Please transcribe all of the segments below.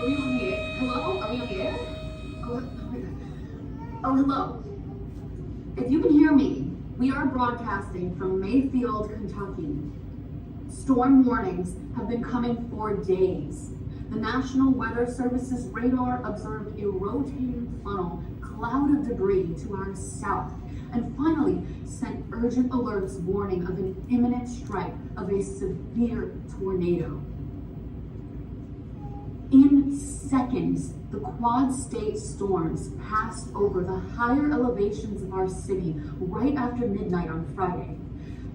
Are we on the air? Hello? Are we on the air? Oh, hello. If you can hear me, we are broadcasting from Mayfield, Kentucky. Storm warnings have been coming for days. The National Weather Service's radar observed a rotating funnel cloud of debris to our south, and finally sent urgent alerts warning of an imminent strike of a severe tornado. In seconds, the quad state storms passed over the higher elevations of our city right after midnight on Friday.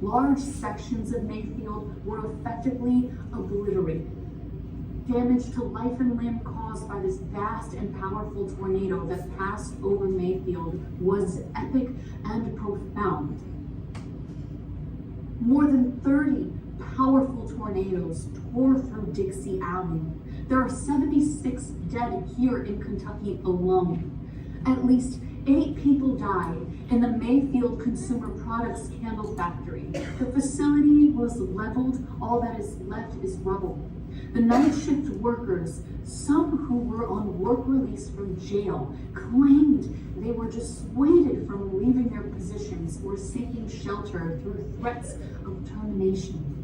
Large sections of Mayfield were effectively obliterated. Damage to life and limb caused by this vast and powerful tornado that passed over Mayfield was epic and profound. More than 30 powerful tornadoes tore through Dixie Alley. There are 76 dead here in Kentucky alone. At least 8 people died in the Mayfield Consumer Products Candle Factory. The facility was leveled. All that is left is rubble. The night shift workers, some who were on work release from jail, claimed they were dissuaded from leaving their positions or seeking shelter through threats of termination.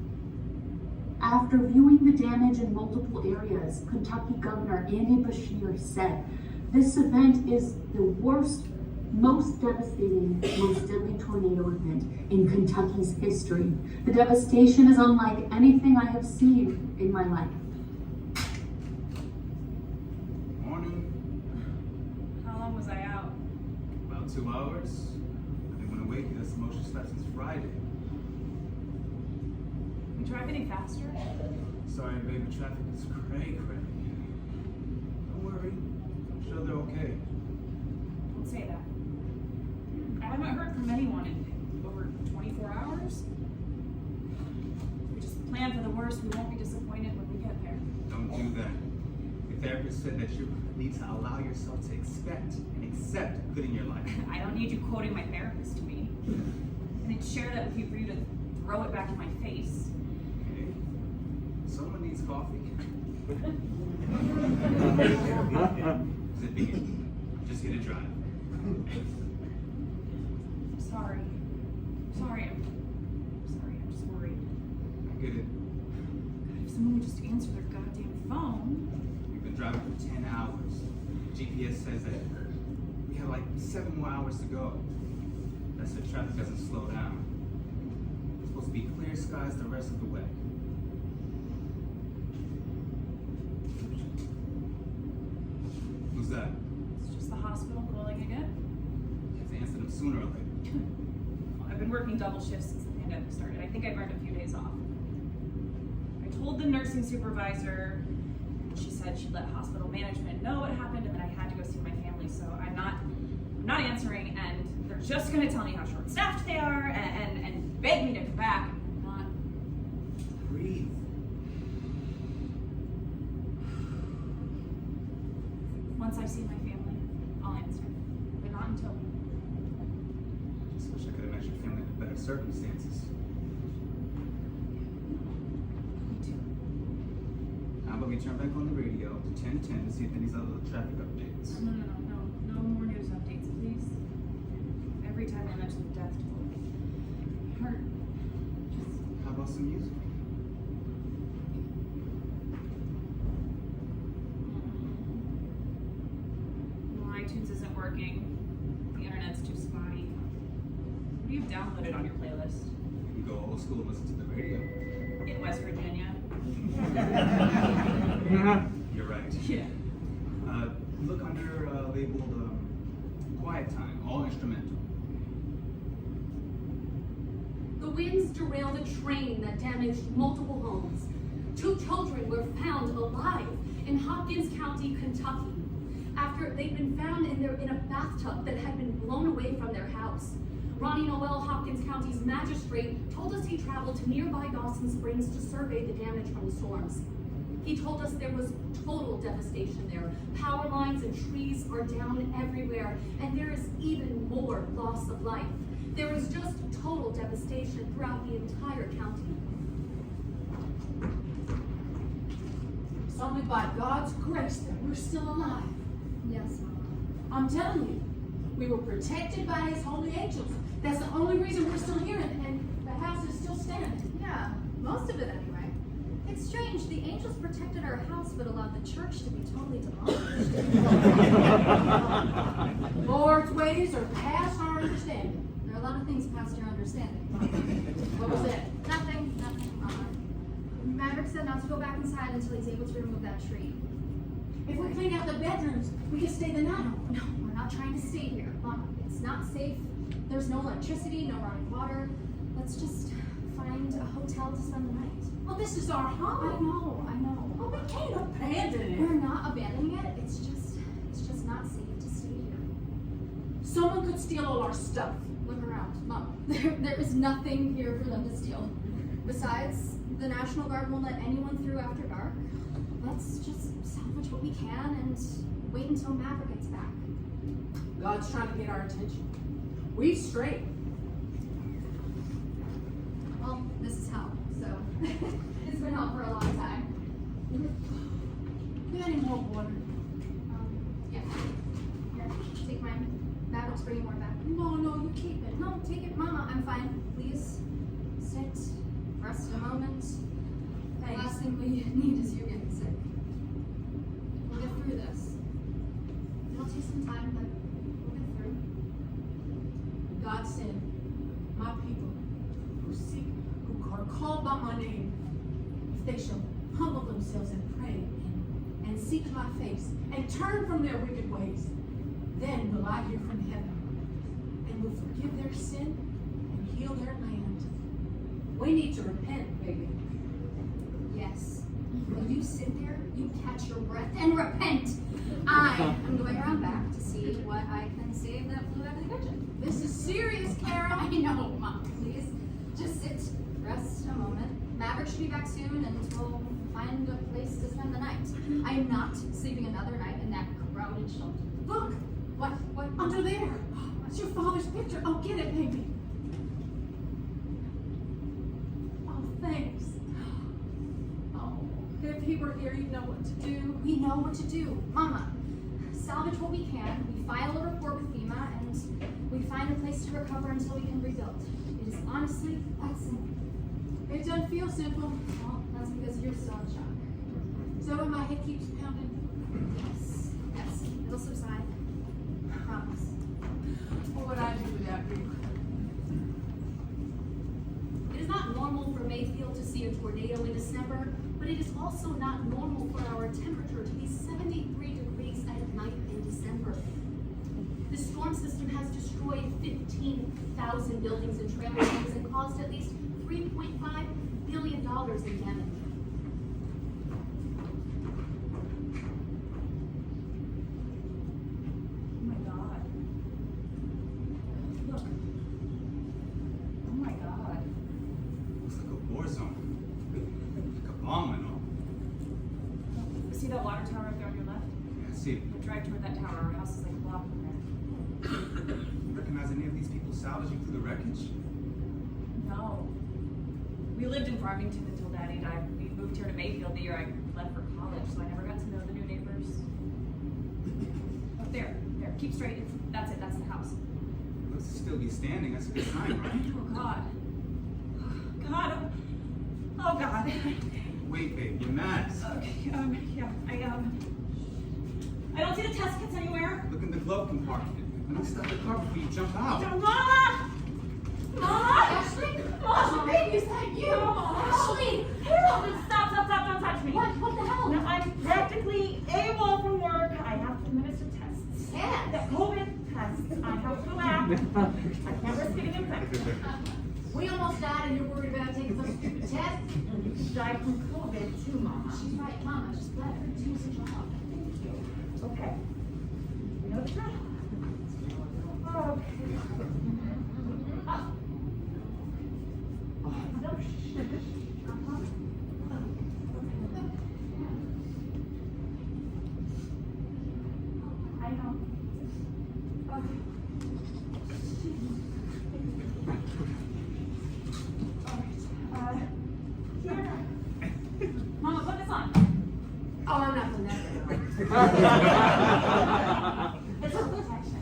After viewing the damage in multiple areas, Kentucky Governor Andy Beshear said, "This event is the worst, most devastating, most deadly tornado event in Kentucky's history. The devastation is unlike anything I have seen in my life." Morning. How long was I out? About 2 hours. I've been awake in this motion slept since Friday. You drive any faster? Sorry, baby, traffic is cray. Don't worry. I'm sure they're okay. Don't say that. I haven't heard from anyone in over 24 hours. We just plan for the worst. We won't be disappointed when we get there. Don't do that. Your therapist said that you need to allow yourself to expect and accept good in your life. I don't need you quoting my therapist to me. I need to share that with you for you to throw it back in my face. Okay. Someone needs coffee. Zipping it. I'm just here to drive. I'm just worried. I get it. God, if someone would just answer their goddamn phone. We've been driving for 10 hours. GPS says that we have like 7 more hours to go. That's if traffic doesn't slow down. It's supposed to be clear skies the rest of the way. Who's that? It's just the hospital calling again. You have to answer them sooner or later. I've been working double shifts since the pandemic started. I think I burned a few days off. I told the nursing supervisor, and she said she'd let hospital management know what happened, and then I had to go see my family. So I'm not answering, and they're just going to tell me how short-staffed they are, and beg me to come back. I'm not. Breathe. Once I see my family, I'll answer, but not until. Just wish I could have met your family under better circumstances. Me too. How about we turn back on the radio to 10:10 to see if any other traffic updates? No more news updates, please. Every time I mention the death toll, it hurt. How about some music? Well, iTunes isn't working. The internet's too spotty. What do you downloaded on your playlist? You can go old school and listen to the radio. In West Virginia? You're right. Yeah. Look under labeled Quiet Time, all instrumental. The winds derailed a train that damaged multiple homes. 2 children were found alive in Hopkins County, Kentucky, after they'd been found in a bathtub that had been blown away from their house. Ronnie Noel, Hopkins County's magistrate, told us he traveled to nearby Dawson Springs to survey the damage from the storms. He told us there was total devastation there. Power lines and trees are down everywhere, and there is even more loss of life. There is just total devastation throughout the entire county. It's only by God's grace that we're still alive. Yes, Mama. I'm telling you, we were protected by his holy angels. That's the only reason we're still here and the house is still standing. Yeah, most of it anyway. It's strange, the angels protected our house but allowed the church to be totally demolished. Lord's ways are past our understanding. There are a lot of things past your understanding. What was that? Nothing, Mama. Maverick said not to go back inside until he's able to remove that tree. If we clean out the bedrooms, we can stay the night. No, we're not trying to stay here. Mama, it's not safe. There's no electricity, no running water. Let's just find a hotel to spend the night. Well, this is our home. I know. Well, we can't abandon We're it. not abandoning it. It's just not safe to stay here. Someone could steal all our stuff. Look around, Mama. There is nothing here for them to steal. Besides, the National Guard won't let anyone through after dark. Let's just salvage what we can and wait until Maverick gets back. God's trying to get our attention. We've strayed. Well, this is hell, so it's been hell for a long time. You got any more water? Yeah. Here, take mine. Maverick's bringing more back. No, you keep it. No, take it, Mama. I'm fine. Please sit, rest a moment. The last thing we need is you getting sick. We'll get through this. It'll take some time, but we'll get through. God said, my people who seek, who are called by my name, if they shall humble themselves and pray and seek my face and turn from their wicked ways, then will I hear from heaven and will forgive their sin and heal their land. We need to repent, baby. Yes. Will you sit there, you catch your breath, and repent? I am going around back to see what I can save that flew out of the kitchen. This is serious, Carol. I know, Mom. Please, just sit, rest a moment. Maverick should be back soon, and we'll find a place to spend the night. I am not sleeping another night in that crowded shelter. Look, What? under there. That's your father's picture. Oh, get it, baby. Oh, thanks. Oh, if he were here, he'd know what to do. We know what to do. Mama, salvage what we can. We file a report with FEMA, and we find a place to recover until we can rebuild. It is honestly that simple. It doesn't feel simple. Well, that's because you're still in shock. So when my head keeps pounding. Yes, it'll subside. I promise. What would I do without you? It is not normal for Mayfield to see a tornado in December, but it is also not normal for our temperature to be 73 degrees at night in December. The storm system has destroyed 15,000 buildings and trailer homes and caused at least $3.5 billion in damage. Oh my God. Look. Oh my God. Looks like a war zone. Like a bomb went off. See that water tower up there on your left? Yeah, I see it. We'll drive toward that tower. Our house is like a block from there. You recognize any of these people salvaging through the wreckage? No. We lived in Farmington until Daddy died. We moved here to Mayfield the year I left for college, so I never got to know the new neighbors. Up there. Keep straight. That's it. That's the house. Looks to still be standing. That's a good sign, right? Oh God. God. Oh God. Wait, babe, you're mad. Okay. Yeah. I don't see the test kits anywhere. Look in the glove compartment. Let me stop the car before you jump out. Mama! Ashley? Mama! Baby, is that you? Ashley! Stop, don't touch me. What the hell? Now, I'm practically AWOL from work. I have to administer tests. Yes. The COVID tests. I have to lab. I can't risk getting infected. We almost died and you're worried about taking those stupid tests? You could die from COVID too, Mama. She's right, Mama. Just let her do the job. Okay. You know the drill. Oh. No, shh. I know. Okay. All right. Here. Mama, put this on. It's for protection.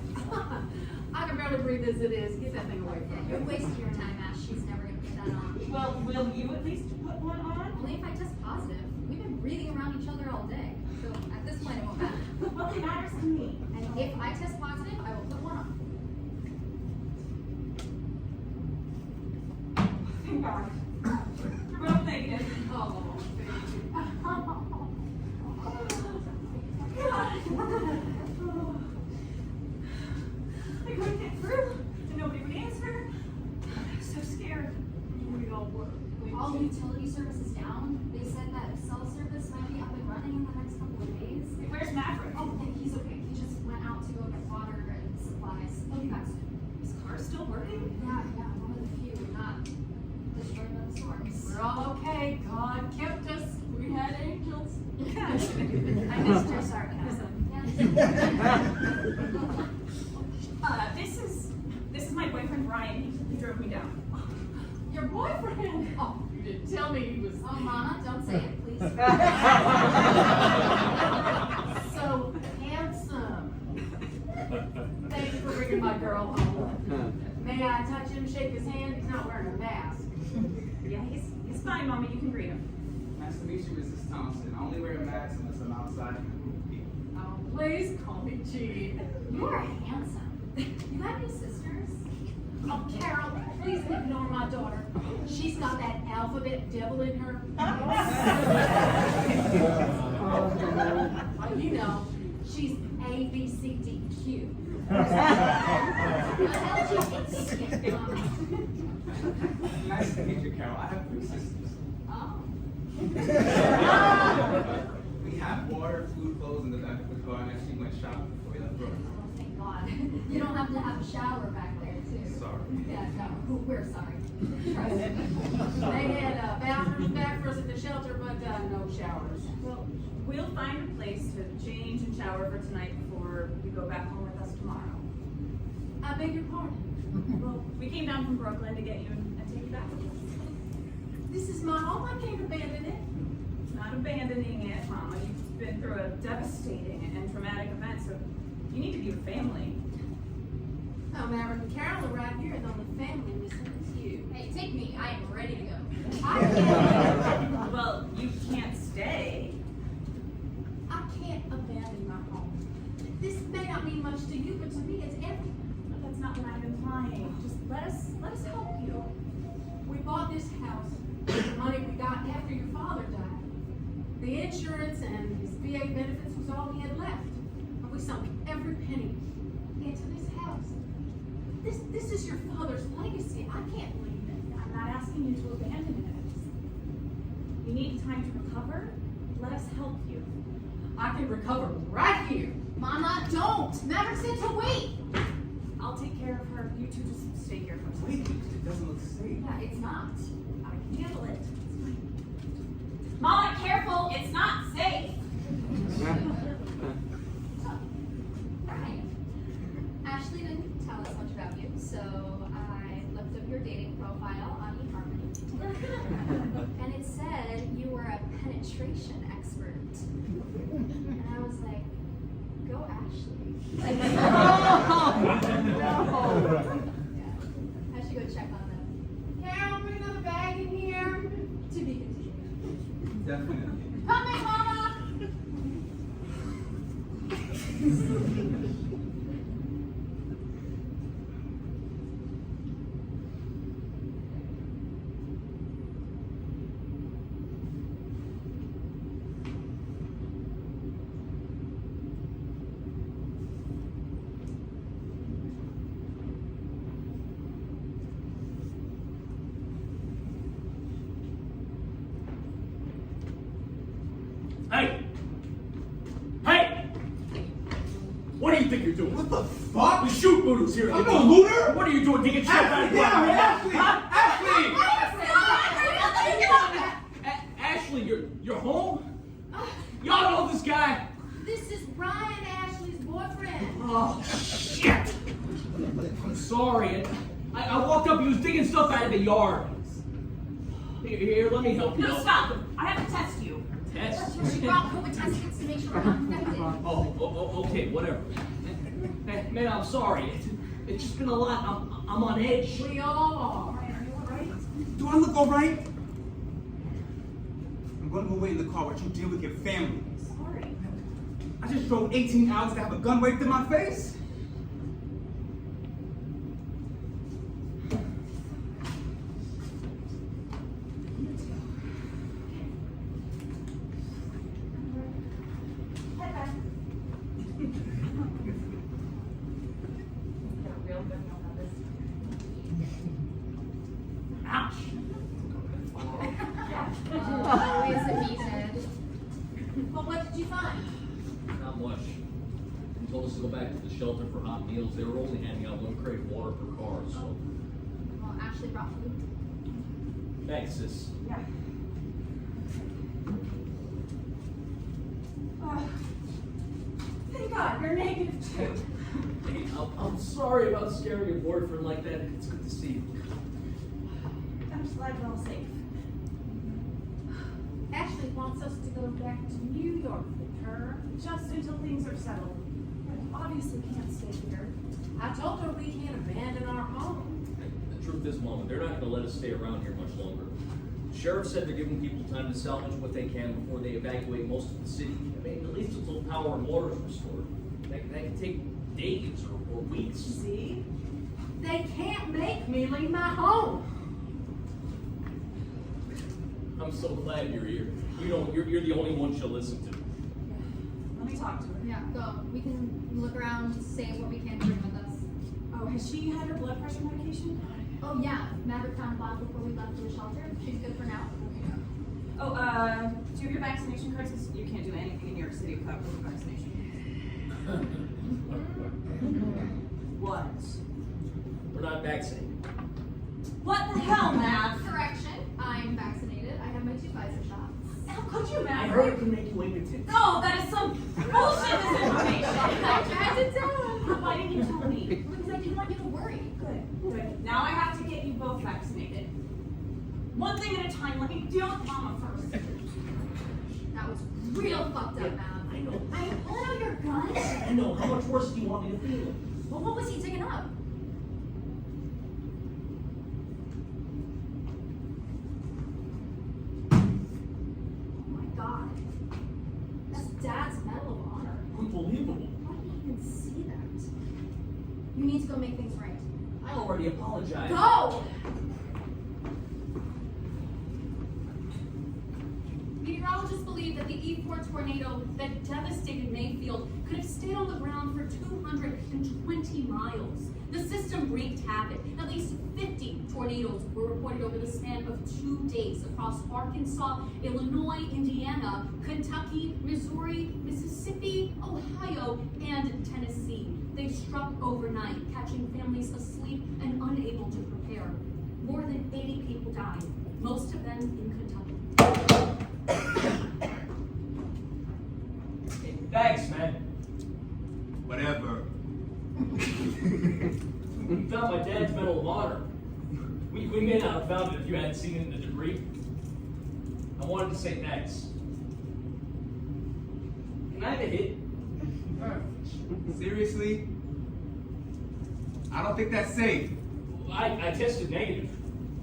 I can barely breathe as it is. Get that thing away from You're me. wasting your time, Ash. She's never gonna put that on. Well, will you at least put one on? Only if I test positive. We've been breathing around each other all day. So at this point, it won't matter. Well, it matters to me. And if I test positive, I will put one on. Thank God. You're both negative. Oh, I couldn't get through, and nobody would answer. I was so scared. we all were. All utility services down. They said that cell service might be up and running in the next couple of days. Where's Maverick? Oh, he's okay. He just went out to go get water and supplies. He'll be back soon. His car's still working? Yeah, one of the few not destroyed by the storms. We're all okay. God kept us. We had angels. I missed your sarcasm. This is my boyfriend Brian. He drove me down. Your boyfriend? Oh, you didn't tell me he was. Oh, Mama, don't say it, please. So handsome. Thanks for bringing my girl home. May I touch him, shake his hand? He's not wearing a mask. Yeah, he's fine, Mama. You can greet him. Nice to meet you, Mrs. Thompson. I only wear a mask unless I'm outside in a group of people. Oh, please call me G. You are handsome. You got any sisters? Oh, Carol, please ignore my daughter. She's got that alphabet devil in her. Well, you know, she's A, B, C, D, Q. Nice to meet you, Carol. I have 3 sisters. Oh. We have water, food, clothes in the back of the car, and actually went shopping before we left Brooklyn. Oh, thank God. You don't have to have a shower back there, too. Sorry. Yeah, no, we're sorry. Trust me. They had bathrooms back for us at the shelter, but no showers. Well, we'll find a place to change and shower for tonight before you go back home with us tomorrow. I beg your pardon. Well, we came down from Brooklyn to get you and take you back with us. This is my home. I can't abandon it. Not abandoning it, Mama. You've been through a devastating and traumatic event, so you need to be with family. No, Maverick and Carol are right here, and the only family missing is you. Hey, take me. I am ready to go. I can't. Well, you can't stay. I can't abandon my home. This may not mean much to you, but to me, it's everything. But that's not what I'm implying. Just let us help you. We bought this house with the money we got after your father died. The insurance and his VA benefits was all he had left. And we sunk every penny into this house. This is your father's legacy. I can't leave it. I'm not asking you to abandon it. You need time to recover. Let us help you. I can recover right here. Mama, don't! Maverick said to wait! I'll take care of her. You two just stay here for a Wait, second. it doesn't look safe. Yeah, it's not. I can handle it. Mama, careful! It's not safe! Brian, Ashley didn't tell us much about you, so I looked up your dating profile on eHarmony. And it said you were a penetration expert. And I was like, go Ashley. Yeah. I should go check on them. Carol, bring another bag in here. To be continued. Definitely. Coming, Mama! Hey! Hey! What do you think you're doing? What the fuck? We shoot looters here. I'm no looter! What are you doing? Digging shit out of Ashley! Ashley, you're home? Y'all know this guy? This is Brian, Ashley's boyfriend. Oh, shit! I'm sorry. I walked up, he was digging stuff out of the yard. Here, let me help you. No, stop! I have to test you. Tests? She brought COVID test kits to make sure we're not infected. Okay, whatever. Man, I'm sorry. It's just been a lot. I'm on edge. We all are. Brian, are you alright? Do I look all right? I'm gonna go wait in the car while you deal with your family. Sorry. I just drove 18 hours to have a gun waved in my face. Head back. Get a real good meal out of this. Ouch! Always needed. Well, what did you find? Not much. They told us to go back to the shelter for hot meals. They were only handing out 1 crate of water per car, so. Well, Ashley brought food. Thanks, sis. Yeah. Thank God, you're negative too. Hey, I'm sorry about scaring your boyfriend like that. It's good to see you. I'm just glad you're all safe. Ashley wants us to go back to New York with her. Just until things are settled. We obviously can't stay here. I told her we can't abandon our home. The truth is, Mama, they're not going to let us stay around here much longer. The sheriff said they're giving people time to salvage what they can before they evacuate most of the city. I mean, at least until power and water is restored. That can take days or weeks. See? They can't make me leave my home. I'm so glad you're here. You know, you're the only one she'll listen to. Let me talk to her. Yeah, go. We can look around, say what we can to bring with us. Oh, has she had her blood pressure medication? Oh yeah, Maverick found a bottle before we left for the shelter. She's good for now. Oh, do you have your vaccination cards? 'Cause you can't do anything in New York City without proof of vaccination. What? We're not vaccinated. What the hell, Mav? Correction, I'm vaccinated. I have my 2 Pfizer shots. How could you, Mav? I heard it can make you impotent. No, that is some bullshit misinformation. I tried to tell him. Why didn't you tell me? Because I didn't want you to worry. Good, good. Now I have to get you both vaccinated. One thing at a time. Let me deal with Mama first. That was real fucked up, Mav. I know. I pulled out your gun. I know. How much worse do you want me to feel? Well, what was he digging up? Oh my god. That's Dad's Medal of Honor. Unbelievable. How did he even see that? You need to go make things right. I already apologized. Go! Meteorologists believe that the E4 tornado that devastated Mayfield could have stayed on the ground for 220 miles. The system wreaked havoc. At least 50 tornadoes were reported over the span of 2 days across Arkansas, Illinois, Indiana, Kentucky, Missouri, Mississippi, Ohio, and Tennessee. They struck overnight, catching families asleep and unable to prepare. More than 80 people died, most of them in Kentucky. Hey, thanks, man. Whatever. We found my dad's Medal of Honor. We may not have found it if you hadn't seen it in the debris. I wanted to say thanks. Can I have a hit? Seriously? I don't think that's safe. I tested negative.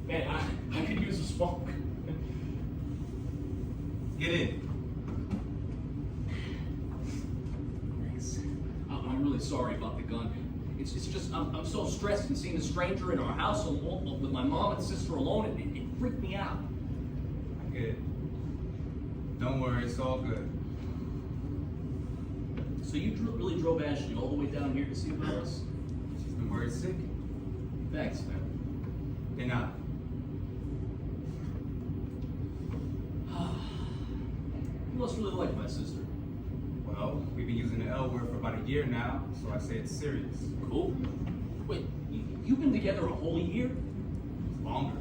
Man, I could use a smoke. Get in. Thanks. I'm really sorry about the gun. It's just, I'm so stressed and seeing a stranger in our house alone, with my mom and sister alone, it freaked me out. I get it. Don't worry, it's all good. So you really drove Ashley all the way down here to see about us? She's been worried sick. Thanks, man. Good night. You must really like my sister. Well, we've been using the L word for about a year now, so I say it's serious. Cool. Wait, you've been together a whole year? Longer.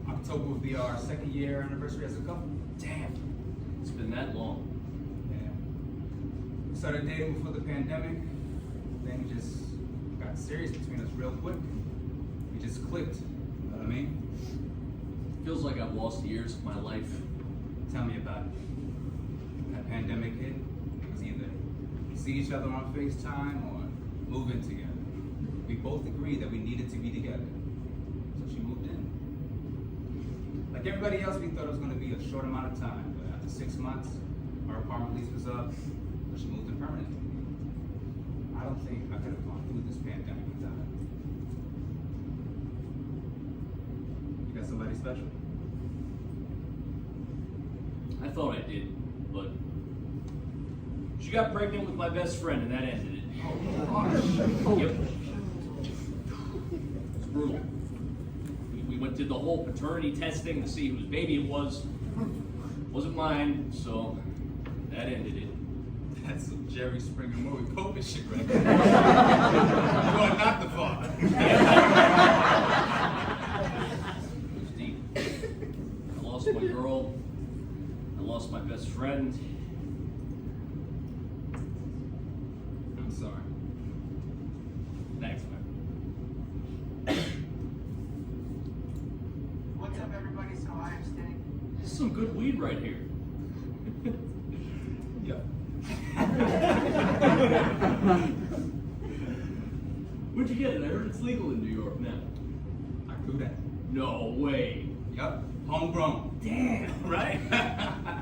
October will be our 2nd year anniversary as a couple. Damn. It's been that long. Yeah. We started dating before the pandemic, then it just got serious between us real quick. We just clicked, you know what I mean? Feels like I've lost years of my life. Tell me about it. that pandemic hit, it was either see each other on FaceTime or move in together. We both agreed that we needed to be together. So she moved in. Like everybody else, we thought it was going to be a short amount of time, but after 6 months, our apartment lease was up, so she moved in permanently. I don't think I could have gone through this pandemic without her. You got somebody special? I thought I did, but she got pregnant with my best friend, and that ended it. Yep. It was brutal. We went through the whole paternity testing to see whose baby it was. Wasn't mine, so that ended it. That's some Jerry Springer Maury Povich shit right there. You are not the father. It was deep. I lost my girl. I lost my best friend. I'm sorry. Thanks, man. What's up, everybody? So I understand. This is some good weed right here. Yep. Where'd you get it? I heard it's legal in New York now. I grew that. No way. Yup. Homegrown. Damn, right? I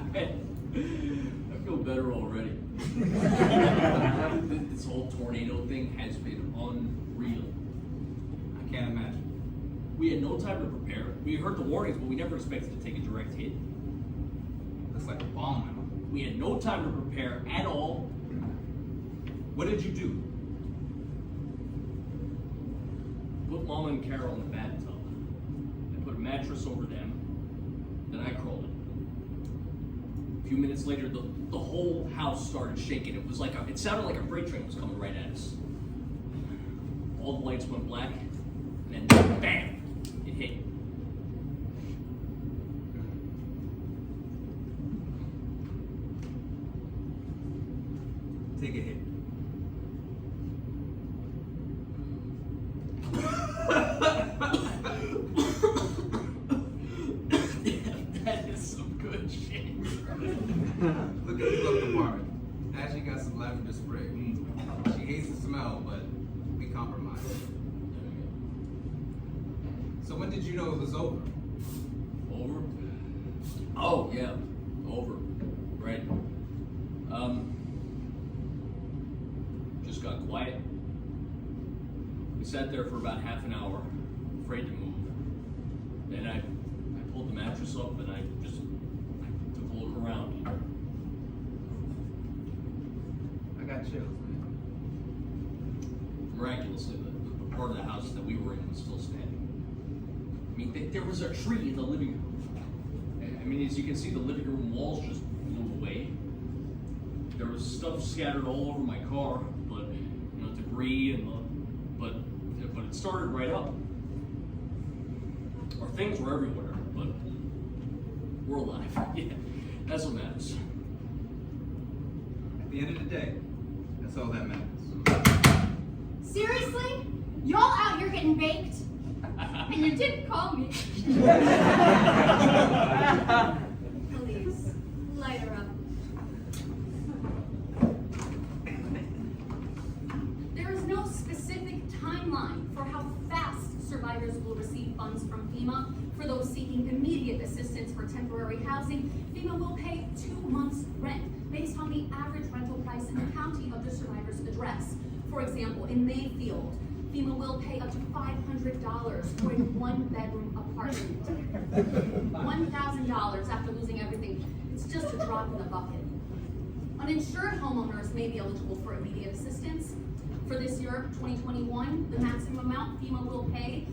feel better already. This whole tornado thing has been unreal. I can't imagine. We had no time to prepare. We heard the warnings, but we never expected to take a direct hit. Looks like a bomb went off. We had no time to prepare at all. What did you do? Put Mama and Carol in the bathtub. I put a mattress over them. Then I crawled in. A few minutes later, the whole house started shaking. It was like it sounded like a freight train was coming right at us. All the lights went black, and then bam, it hit. Take a hit. That is some good shit. Look at the glove compartment. Ashley got some lavender spray. She hates the smell, but we compromised. So when did you know it was over? Over? Oh, yeah. Over. Right. Just got quiet. We sat there for about half an hour, afraid to move. Then I pulled the mattress up and I took a look around. I got chills, man. Miraculously, the part of the house that we were in was still standing. I mean, there was a tree in the living room. I mean, as you can see, the living room walls just blew away. There was stuff scattered all over my car, but debris but it started right up. Our things were everywhere, but we're alive. Yeah, that's what matters. At the end of the day, that's all that matters. Seriously? Y'all out here getting baked? And you didn't call me. Please, light her up. There is no specific timeline for how fast survivors will receive funds from FEMA. For those seeking immediate assistance for temporary housing, FEMA will pay 2 months' rent based on the average rental price in the county of the survivor's address. For example, in Mayfield, FEMA will pay up to $500 for a one-bedroom apartment. $1,000 after losing everything. It's just a drop in the bucket. Uninsured homeowners may be eligible for immediate assistance. For this year, 2021, the maximum amount FEMA will pay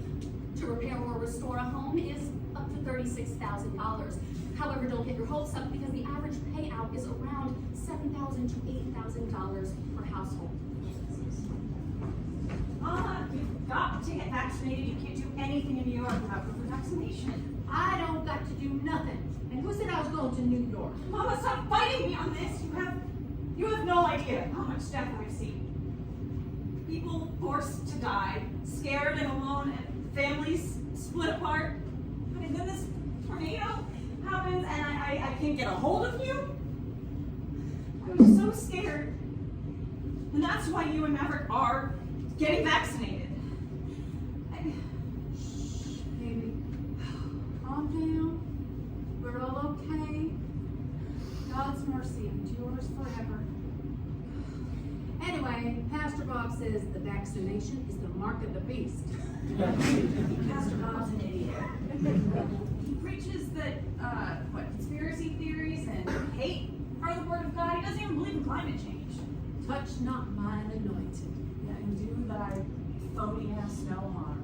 to repair or restore a home is up to $36,000. However, don't get your hopes up because the average payout is around $7,000 to $8,000 per household. You've got to get vaccinated. You can't do anything in New York without proof of vaccination. I don't got to do nothing. And who said I was going to New York? Mama, stop fighting me on this. You have no idea how much death I've seen. People forced to die, scared and alone, and families split apart. And then this tornado happens and I can't get a hold of you? you're so scared. And that's why you and Maverick are getting vaccinated. Shh, baby. Calm down. We're all okay. God's mercy endures forever. Anyway, Pastor Bob says the vaccination is the mark of the beast. Pastor Bob's an idiot. He preaches that, conspiracy theories and hate are the word of God. He doesn't even believe in climate change. Touch not mine anointed. And do thy phony ass no harm.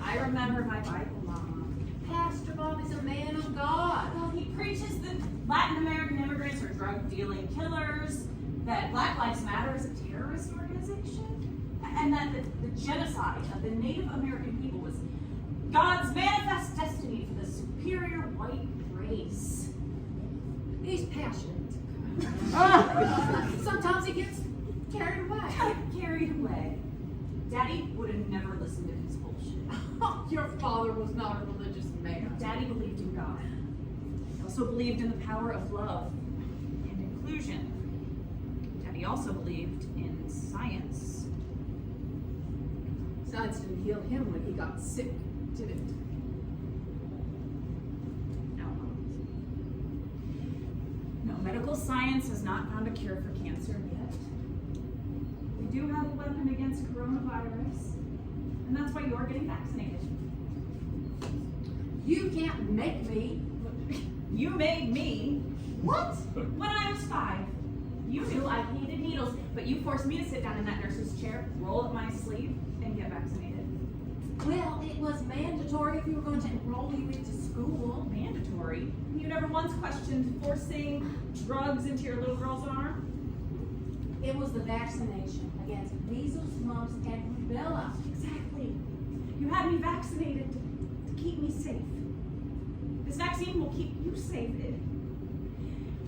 I remember my Bible, Mama. Pastor Bob is a man of God. Well, he preaches that Latin American immigrants are drug-dealing killers, that Black Lives Matter is a terrorist organization, and that the genocide of the Native American people was God's manifest destiny for the superior white race. He's passionate. Sometimes he gets carried away. Carried away. Daddy would have never listened to his bullshit. Your father was not a religious man. Daddy believed in God. He also believed in the power of love and inclusion. Daddy also believed in science. Science didn't heal him when he got sick, did it? No, medical science has not found a cure for cancer yet. We do have a weapon against coronavirus, and that's why you're getting vaccinated. You can't make me. You made me. What? When I was 5. You knew I hated needles, but you forced me to sit down in that nurse's chair, roll up my sleeve, and get vaccinated. Well, it was mandatory if you were going to enroll you into school. Mandatory? You never once questioned forcing drugs into your little girl's arm? It was the vaccination against measles, mumps, and rubella. Exactly. You had me vaccinated to keep me safe. This vaccine will keep you safe.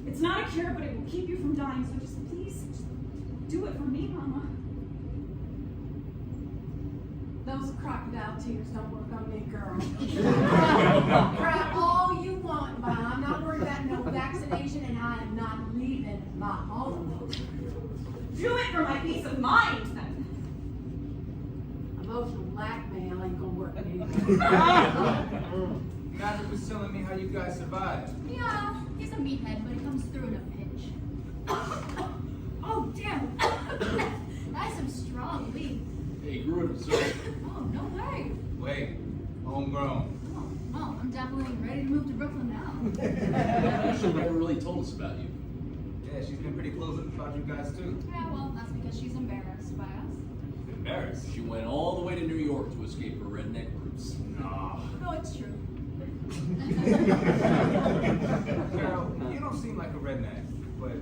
It's not a cure, but it will keep you from dying, so just please, do it for me, Mama. Those crocodile tears don't work on me, girl. Cry all you want, but I'm not worried about no vaccination, and I am not leaving my home. Do it for my peace of mind, then. Emotional blackmail ain't gonna work anymore. Maverick was telling me how you guys survived. Yeah, he's a meathead, but he comes through in a pinch. Oh, damn. That's some strong weed. Hey, you grew it himself. Oh, no way. Wait, homegrown. Oh, well, I'm definitely ready to move to Brooklyn now. She never really told us about you. Yeah, she's been pretty close about you guys too. Yeah, well, that's because she's embarrassed by us. Embarrassed? She went all the way to New York to escape her redneck roots. Nah. No, it's true. Carol, you don't seem like a redneck, but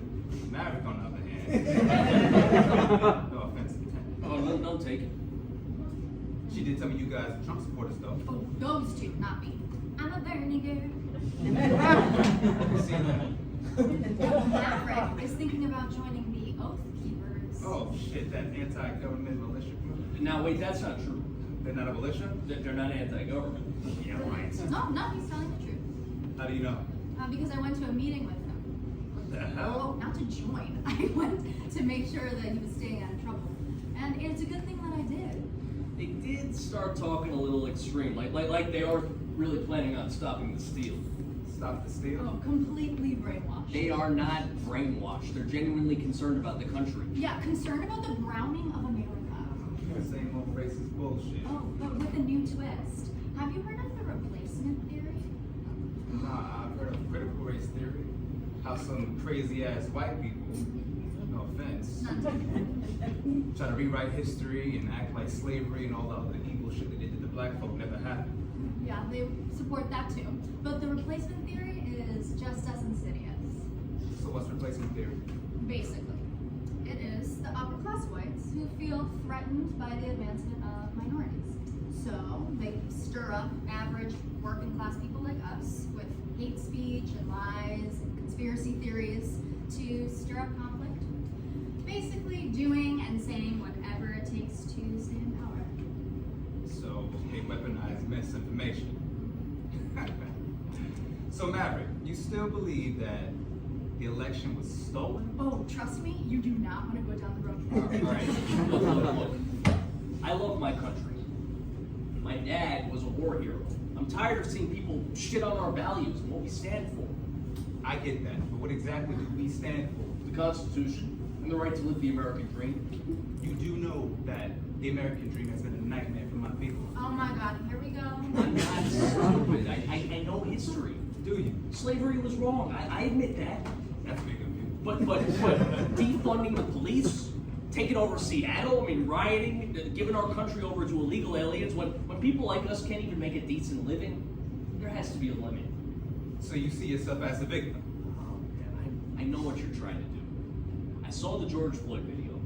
Maverick on the other hand. No offense. Oh, no, don't take it. She did tell me you guys are Trump supporters though. Oh, those two, not me. I'm a Bernie girl. You seen that? Maverick is thinking about joining the Oath Keepers. Oh shit, that anti-government militia group? Now, wait, that's not true. They're not a militia? They're not anti-government. Yeah, right. No, he's telling the truth. How do you know? Because I went to a meeting with him. What the Oh, hell? not to join. I went to make sure that he was staying out of trouble. And it's a good thing that I did. They did start talking a little extreme, like they are really planning on stopping the steal. Stop the steal? Oh, completely brainwashed. They are not brainwashed. They're genuinely concerned about the country. Yeah, concerned about the browning of America. Same old racist bullshit. Oh, but with a new twist. Have you heard of the replacement theory? Nah, I've heard of critical race theory. How some crazy ass white people, no offense, try to rewrite history and act like slavery and all the other evil shit that they did to black folk never happened. Yeah, they support that too. But the replacement theory is just as insidious. So what's replacement theory? Basically, it is the upper class whites who feel threatened by the advancement of minorities. So they stir up average working class people like us with hate speech and lies and conspiracy theories to stir up conflict. Basically doing and saying whatever it takes to stay in power. So they weaponize misinformation. So Maverick, you still believe that the the election was stolen? Oh, trust me, you do not want to go down the road. All right. Look. I love my country. My dad was a war hero. I'm tired of seeing people shit on our values and what we stand for. I get that, but what exactly do we stand for? The Constitution and the right to live the American dream. You do know that the American dream has been a nightmare for my people. Oh my god, here we go. I'm not stupid. I know history. Do you? Slavery was wrong. I admit that. That's big of you. But defunding the police, taking over Seattle, I mean rioting, giving our country over to illegal aliens, when people like us can't even make a decent living, there has to be a limit. So you see yourself as a victim? Oh man, I know what you're trying to do. I saw the George Floyd video.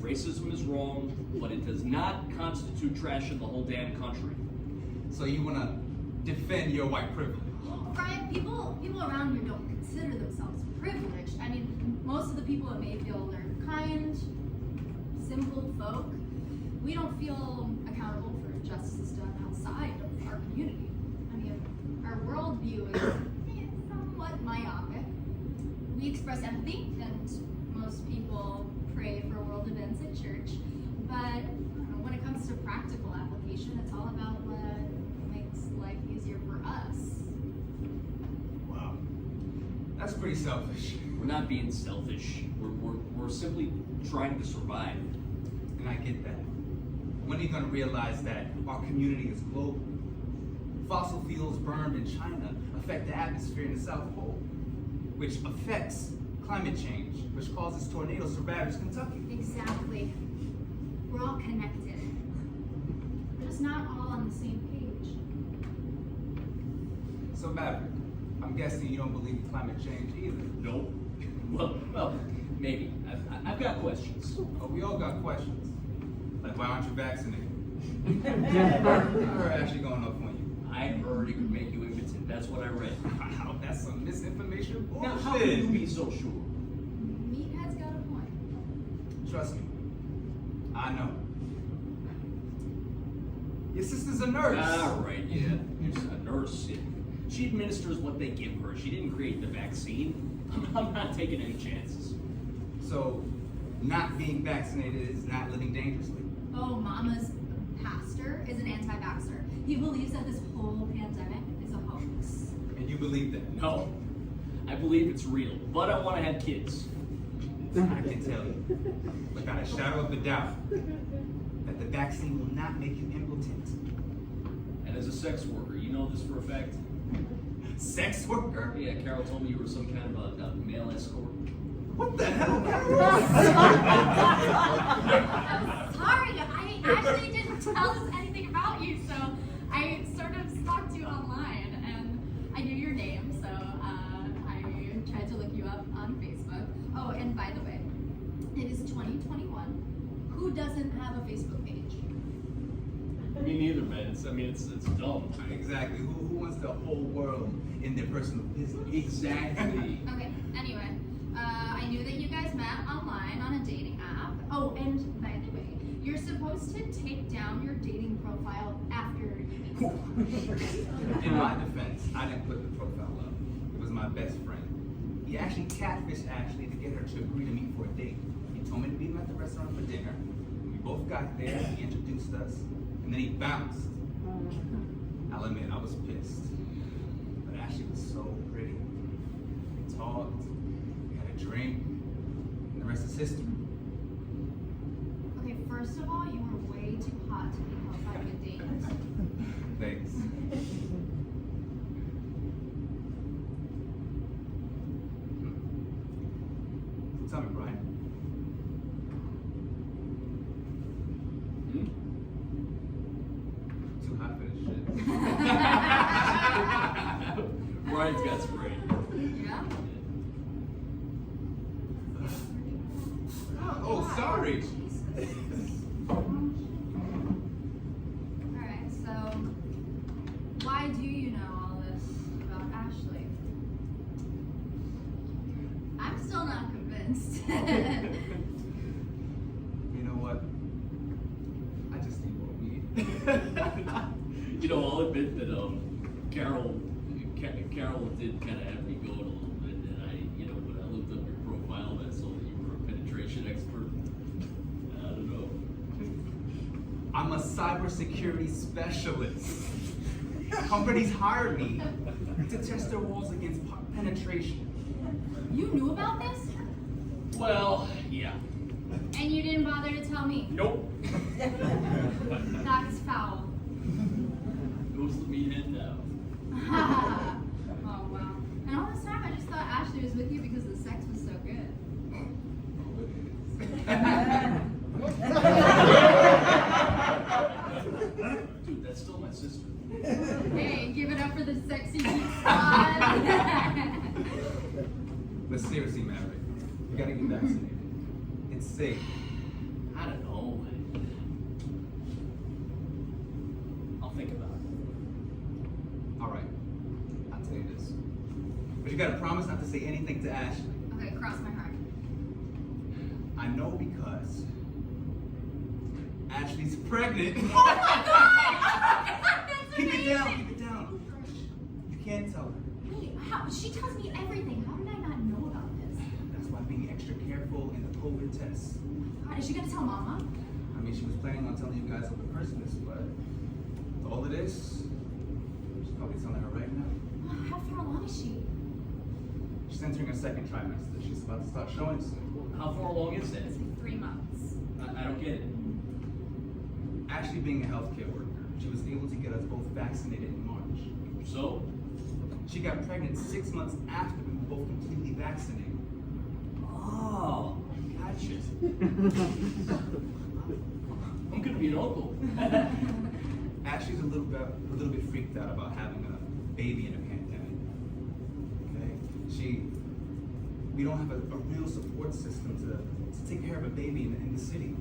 Racism is wrong, but it does not constitute trashing the whole damn country. So you want to defend your white privilege? Brian, people around here don't consider themselves privileged. I mean, most of the people at Mayfield are kind, simple folk. We don't feel accountable for justice done outside of our community. I mean, our worldview is somewhat myopic. We express empathy, and most people pray for world events at church. But when it comes to practical application, it's all about what makes life easier for us. Wow. That's pretty selfish. We're not being selfish. We're simply trying to survive. And I get that. When are you going to realize that our community is global? Fossil fuels burned in China affect the atmosphere in the South Pole, which affects climate change, which causes tornadoes to ravage Kentucky. Exactly. We're all connected. We're just not all on the same page. So, Maverick, I'm guessing you don't believe in climate change either. Nope. Well, maybe. I've got questions. Oh, we all got questions. Like, why aren't you vaccinated? We're actually going up on you. I heard it could make you impotent. That's what I read. Wow, that's some misinformation Now, bullshit. how can you be so sure? Meathead's got a point. Trust me, I know. Your sister's a nurse. Ah, right, yeah. A nurse. She administers what they give her. She didn't create the vaccine. I'm not taking any chances. So, not being vaccinated is not living dangerously. Oh, Mama's pastor is an anti-vaxxer. He believes that this whole pandemic is a hoax. And you believe that? No, I believe it's real, but I want to have kids. I can tell you, without a shadow of a doubt, that the vaccine will not make you impotent. And as a sex worker, you know this for a fact? Sex worker? Yeah, Carol told me you were some kind of a male escort. What the hell, Carol? Sorry, I actually didn't tell us anything about you, so I sort of stalked you online, and I knew your name, so I tried to look you up on Facebook. Oh, and by the way, it is 2021. Who doesn't have a Facebook page? Me neither, man. It's dumb. Exactly. Who wants the whole world in their personal business? Exactly. Okay, anyway, I knew that you guys met online on a dating app. Oh, and by the way, you're supposed to take down your dating profile after you meet someone. In my defense, I didn't put the profile up. It was my best friend. He actually catfished Ashley to get her to agree to meet for a date. He told me to meet him at the restaurant for dinner. When we both got there, he introduced us, and then he bounced. I'll admit, I was pissed. But Ashley was so pretty. We talked, we had a drink, and the rest is history. Okay, first of all, you were way too hot to be held by a date. Thanks. So tell me, Brian. Too hot for this shit. Brian's got some brain. Yeah? Oh, sorry. Alright, so why do you know all this about Ashley? I'm still not convinced. You know what? I just need more weed. You know, I'll admit that Carol did kind of have me going a little bit, and I, you know, but I'm a cybersecurity specialist. Companies hire me to test their walls against penetration. You knew about this? Well, yeah. And you didn't bother to tell me? Nope. That's foul. Goes the meathead now. Oh, wow. And all this time I just thought Ashley was with you because the sex was so good. Dude, that's still my sister. Hey, give it up for the sexy geek squad. But seriously, Maverick, you gotta get vaccinated. It's safe. I don't know. I'll think about it. All right, I'll tell you this. But you gotta promise not to say anything to Ashley. Okay, cross my heart. I know because Ashley's pregnant. Oh my god! That's Keep it down, amazing! keep it down. You can't tell her. Wait, how? She tells me everything. How did I not know about this? That's why being extra careful in the COVID tests. God, is she gonna tell Mama? I mean, she was planning on telling you guys over Christmas, but with all of this, she's probably telling her right now. How far along is she? She's entering her second trimester. She's about to start showing soon. How far along is that? It's been 3 months. I don't get it. Ashley being a healthcare worker, she was able to get us both vaccinated in March. So? She got pregnant 6 months after we were both completely vaccinated. Oh, gotcha. I'm gonna be an uncle. Ashley's a little bit freaked out about having a baby in a pandemic. Okay? We don't have a real support system to take care of a baby in the city.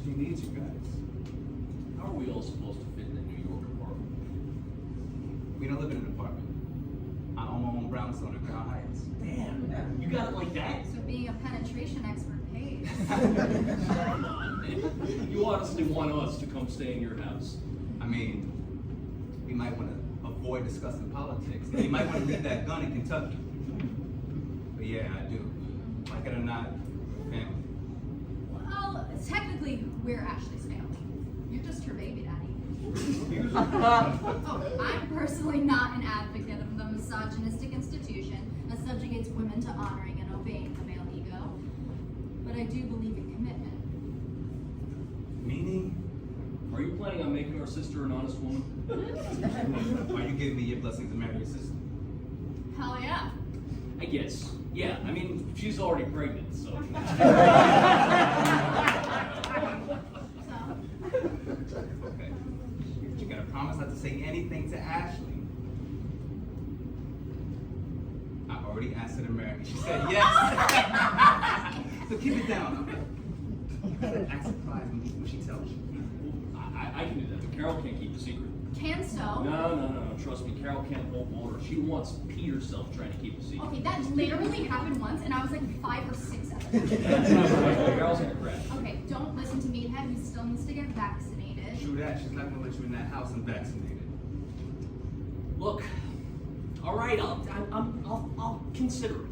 She needs you guys. How are we all supposed to fit in a New York apartment? We don't live in an apartment. I own my own brownstone in Browne Heights. Damn, you got it like that? So being a penetration expert pays. Come on, man. You honestly want us to come stay in your house? I mean, we might want to avoid discussing politics. And you might want to leave that gun in Kentucky. But yeah, I do. Like it or not, we're family. Well, technically, we're Ashley's family. You're just her baby daddy. Oh, I'm personally not an advocate of the misogynistic institution that subjugates women to honoring and obeying the male ego. But I do believe in commitment. Meaning? Are you planning on making our sister an honest woman? Are you giving me your blessing to marry your sister? Hell yeah. I guess. Yeah, I mean, she's already pregnant, so. So, Okay. But you gotta promise not to say anything to Ashley. I already asked her to marry me. She said yes. So keep it down, okay? Act surprised when she tells you. I can do that, but Carol can't keep a secret. can so. No. Trust me, Carol can't hold water. She wants to pee herself trying to keep a secret. Okay, that literally happened once, and I was like 5 or 6 at it. Carol's like a crash. Okay, don't listen to Meathead, who still needs to get vaccinated. True that. She's not gonna let you in that house unvaccinated. Look, all right, I'll consider it.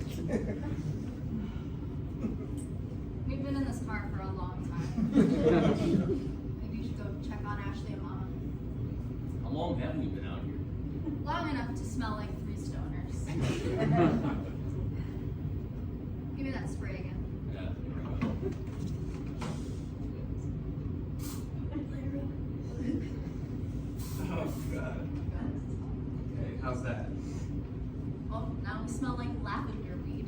We've been in this car for a long time. Maybe you should go check on Ashley and Mama. How long have we been out here? Long enough to smell like 3 stoners. Give me that spray again. Yeah. Oh God. Okay, how's that? Well, now we smell like lavender weed.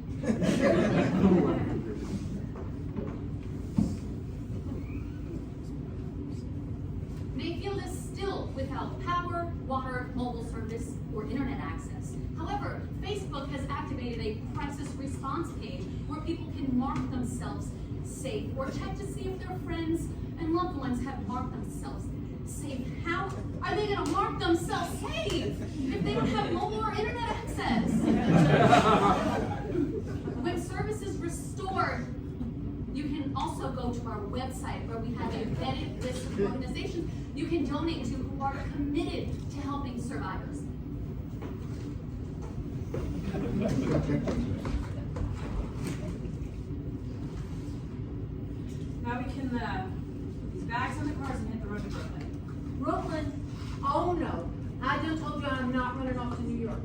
Mayfield is still without power, water, mobile service, or internet access. However, Facebook has activated a crisis response page where people can mark themselves safe or check to see if their friends and loved ones have marked themselves safe. How are they going to mark themselves safe if they don't have mobile or internet access? When service is restored, you can also go to our website where we have a vetted list of organizations you can donate to who are committed to helping survivors. Now we can put these bags on the cars done told you I'm not running off to New York.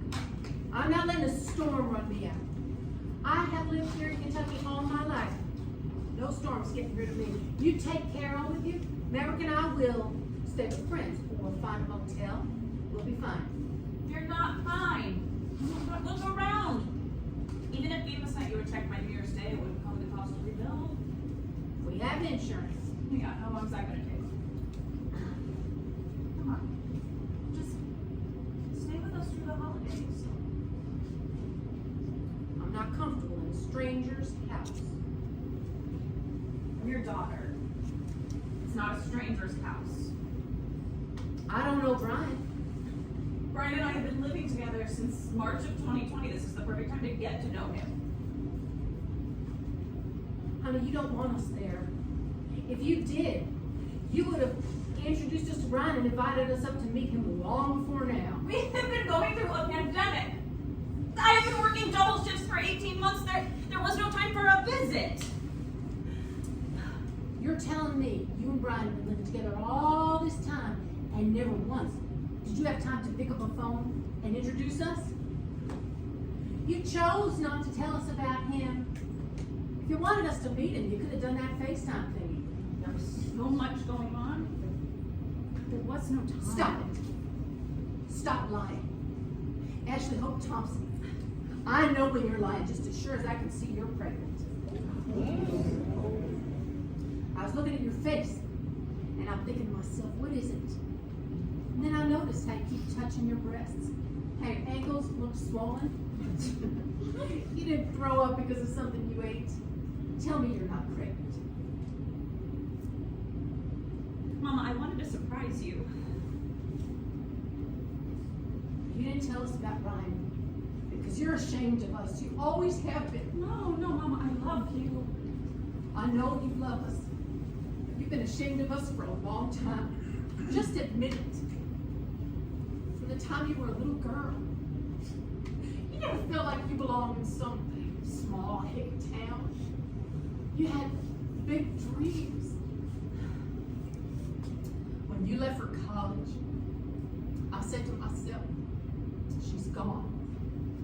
I'm not letting a storm run me out. I have lived here in Kentucky all my life. No storm's getting rid of me. You take Carol with you. Maverick and I will stay with friends or find a motel. We'll be fine. You're not fine. Look around. Even if FEMA sent you a check by New Year's Day, it wouldn't cover the cost to rebuild. We have insurance. Yeah, how long's that gonna take? Come on. Just stay with us through the holidays. I'm not comfortable in a stranger's house. I'm your daughter. It's not a stranger's house. I don't know Brian. Browne and I have been living together since March of 2020. This is the perfect time to get to know him. Honey, you don't want us there. If you did, you would have introduced us to Brian and invited us up to meet him long before now. We have been going through a pandemic. I have been working double shifts for 18 months. There was no time for a visit. You're telling me you and Brian have been living together all this time and never once did you have time to pick up a phone and introduce us? You chose not to tell us about him. If you wanted us to meet him, you could have done that FaceTime thing. There was so much going on. There was no time. Stop it. Stop lying. Ashley Hope Thompson, I know when you're lying just as sure as I can see you're pregnant. I was looking at your face, and I'm thinking to myself, what is it? And then I noticed how you keep touching your breasts, how your ankles look swollen. You didn't throw up because of something you ate. Tell me you're not pregnant. Mama, I wanted to surprise you. You didn't tell us about Ryan because you're ashamed of us. You always have been. No, Mama, I love you. I know you love us. You've been ashamed of us for a long time. Just admit it. From the time you were a little girl, you never felt like you belonged in some small hick town. You had big dreams. When you left for college, I said to myself, she's gone.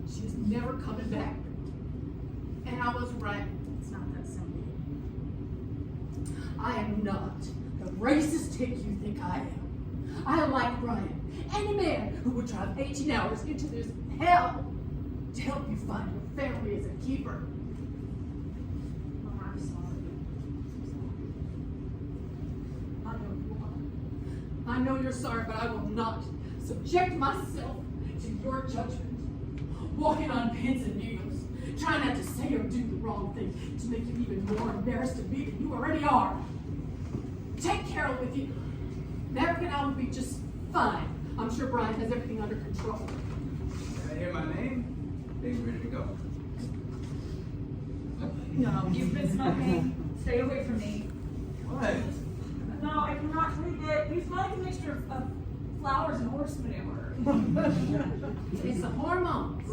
She's never coming back. And I was right. It's not that simple. I am not the racist hick you think I am. I like Brian, any man who would drive 18 hours into this hell to help you find your family as a keeper. Mama, I'm sorry. I know you are. I know you're sorry, but I will not subject myself to your judgment. Walking on pins and needles, trying not to say or do the wrong thing to make you even more embarrassed of me than you already are. Take Carol with you. Maverick and I will be just fine. I'm sure Brian has everything under control. Did I hear my name? They ready to go. No, you've been smoking. Stay away from me. What? No, I cannot take it. You smell like a mixture of flowers and horse manure. It's the hormones.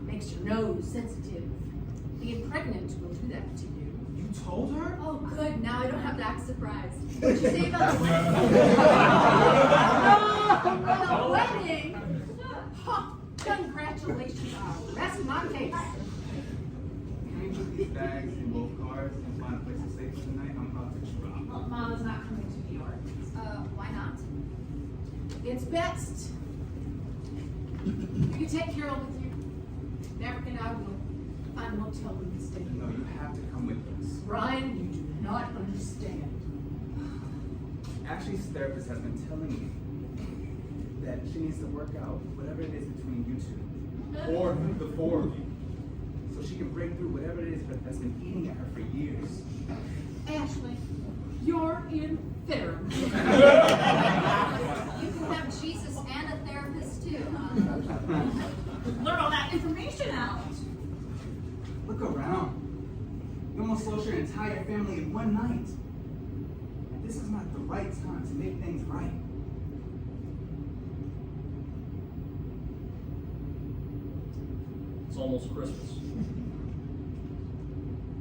Makes your nose sensitive. Being pregnant will do that to you. You told her? Oh, good. Now I don't have to act surprised. What'd you say about the wedding? The wedding? Huh, congratulations. I'll rest my case. Can we put these bags in both cars and find a place to stay for the night? I'm about to drop. Well, Mama's not coming to New York. Why not? It's best. You can take Carol with you. Maverick and I will find a motel we can stay in. No, you have to come with us. Brian, you do not understand. Ashley's therapist has been telling me that she needs to work out whatever it is between you two. Or the four of you. So she can break through whatever it is that's been eating at her for years. Ashley, you're in therapy. You can have Jesus and a therapist too. Blurt all that information out. Look around. You almost lost your entire family in one night. And this is not the right time to make things right. It's almost Christmas.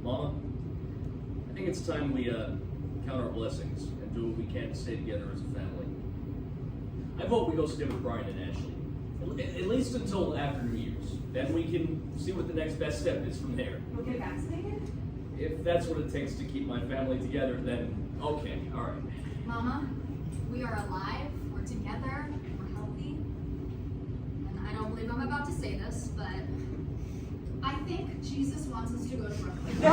Mama, I think it's time we count our blessings and do what we can to stay together as a family. I vote we go stay with Brian and Ashley. At least until after New Year's. Then we can see what the next best step is from there. You'll get vaccinated? If that's what it takes to keep my family together, then okay, all right. Mama, we are alive, we're together, we're healthy. And I don't believe I'm about to say this, but I think Jesus wants us to go to Brooklyn. I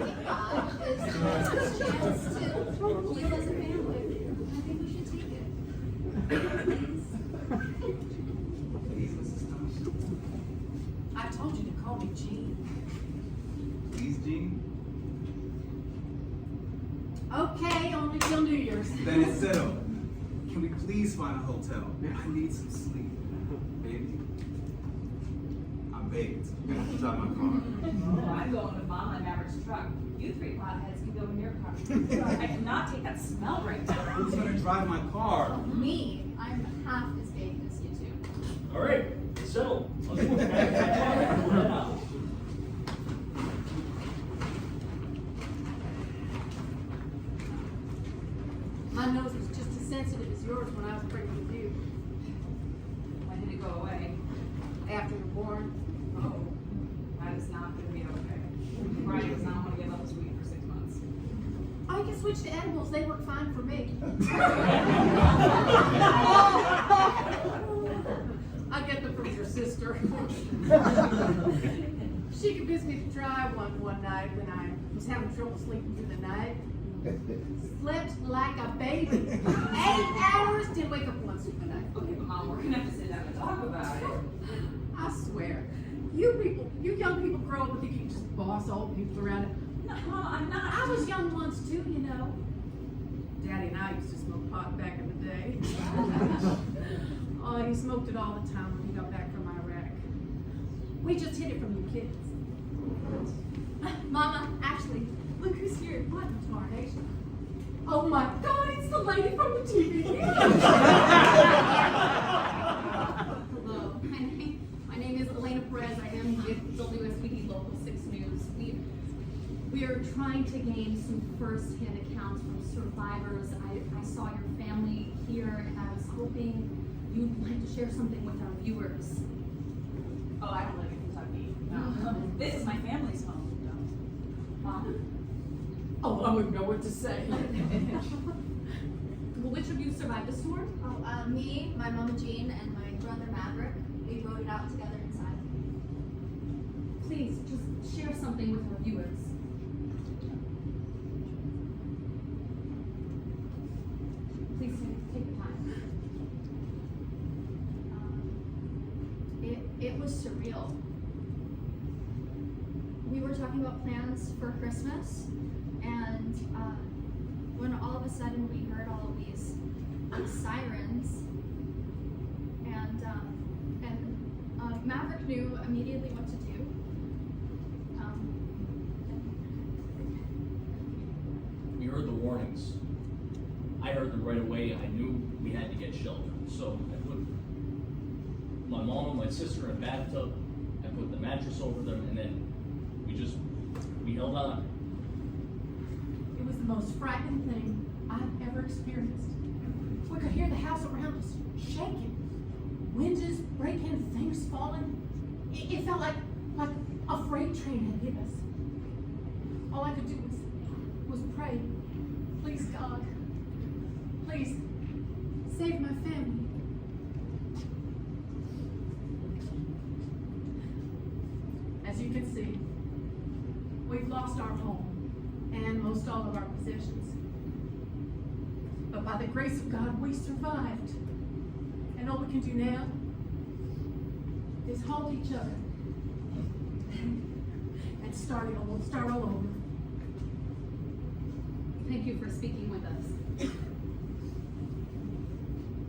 think God is giving us a chance to live as a family. I think we should take it. Please. Please, Mrs. Thompson. I told you to call me Jean. Please, Jean. Okay, only till New Year's. Then it's settled. Can we please find a hotel? I need some sleep. Baby. I'm baked. I'm gonna have to drive my car. Oh, I'm going to bomb my Maverick's truck. You three potheads can go in your car. I cannot take that smell right now. Who's gonna drive my car? Me, I'm half as big as you two. All right, it's settled. Let's go back to my car and we'll head out. My nose was just as sensitive as yours when I was pregnant with you. When did it go away? After you were born. Oh, that is not going to be okay. Brian does not want to give up his weed for 6 months. I can switch to edibles, they work fine for me. I get them from your sister. She convinced me to try one night when I was having trouble sleeping through the night. Slept like a baby. 8 hours, didn't wake up once through the night. Okay, but Mom, we're going to have to sit down and talk about it. I swear, you young people grow up and think you can just boss old people around. No, Mom, I'm not. I was young once too, you know. Daddy and I used to smoke pot back in the day. Oh, he smoked it all the time when he got back from Iraq. We just hid it from you kids. Mama, actually, look who's here. What in tarnation? Oh my God, it's the lady from the TV. Hello, my name is Elena Perez. I am with WSPD Local 6 News. We are trying to gain some first-hand accounts from survivors. I saw your family here, and I was hoping you'd like to share something with our viewers. Oh, I don't live in Kentucky. No. This is my family's home. No. Mom? Oh, I wouldn't know what to say. Well, which of you survived the storm? Oh, me, my mama Jean, and my brother Maverick. We rode it out together inside. Please, just share something with our viewers. Please take the time. It was surreal. We were talking about plans for Christmas, and when all of a sudden we heard all of these sirens, and Maverick knew immediately what to do. We heard the warnings. I heard them right away. I knew we had to get shelter. So I put my mom and my sister in a bathtub. I put the mattress over them, and then we held on. It was the most frightening thing I've ever experienced. We could hear the house around us shaking. Windows breaking, things falling. It felt like a freight train had hit us. All I could do was pray. Please, God, please save my family. As you can see, we've lost our home and most all of our possessions. But by the grace of God, we survived. And all we can do now is hold each other and start all over. Thank you for speaking with us.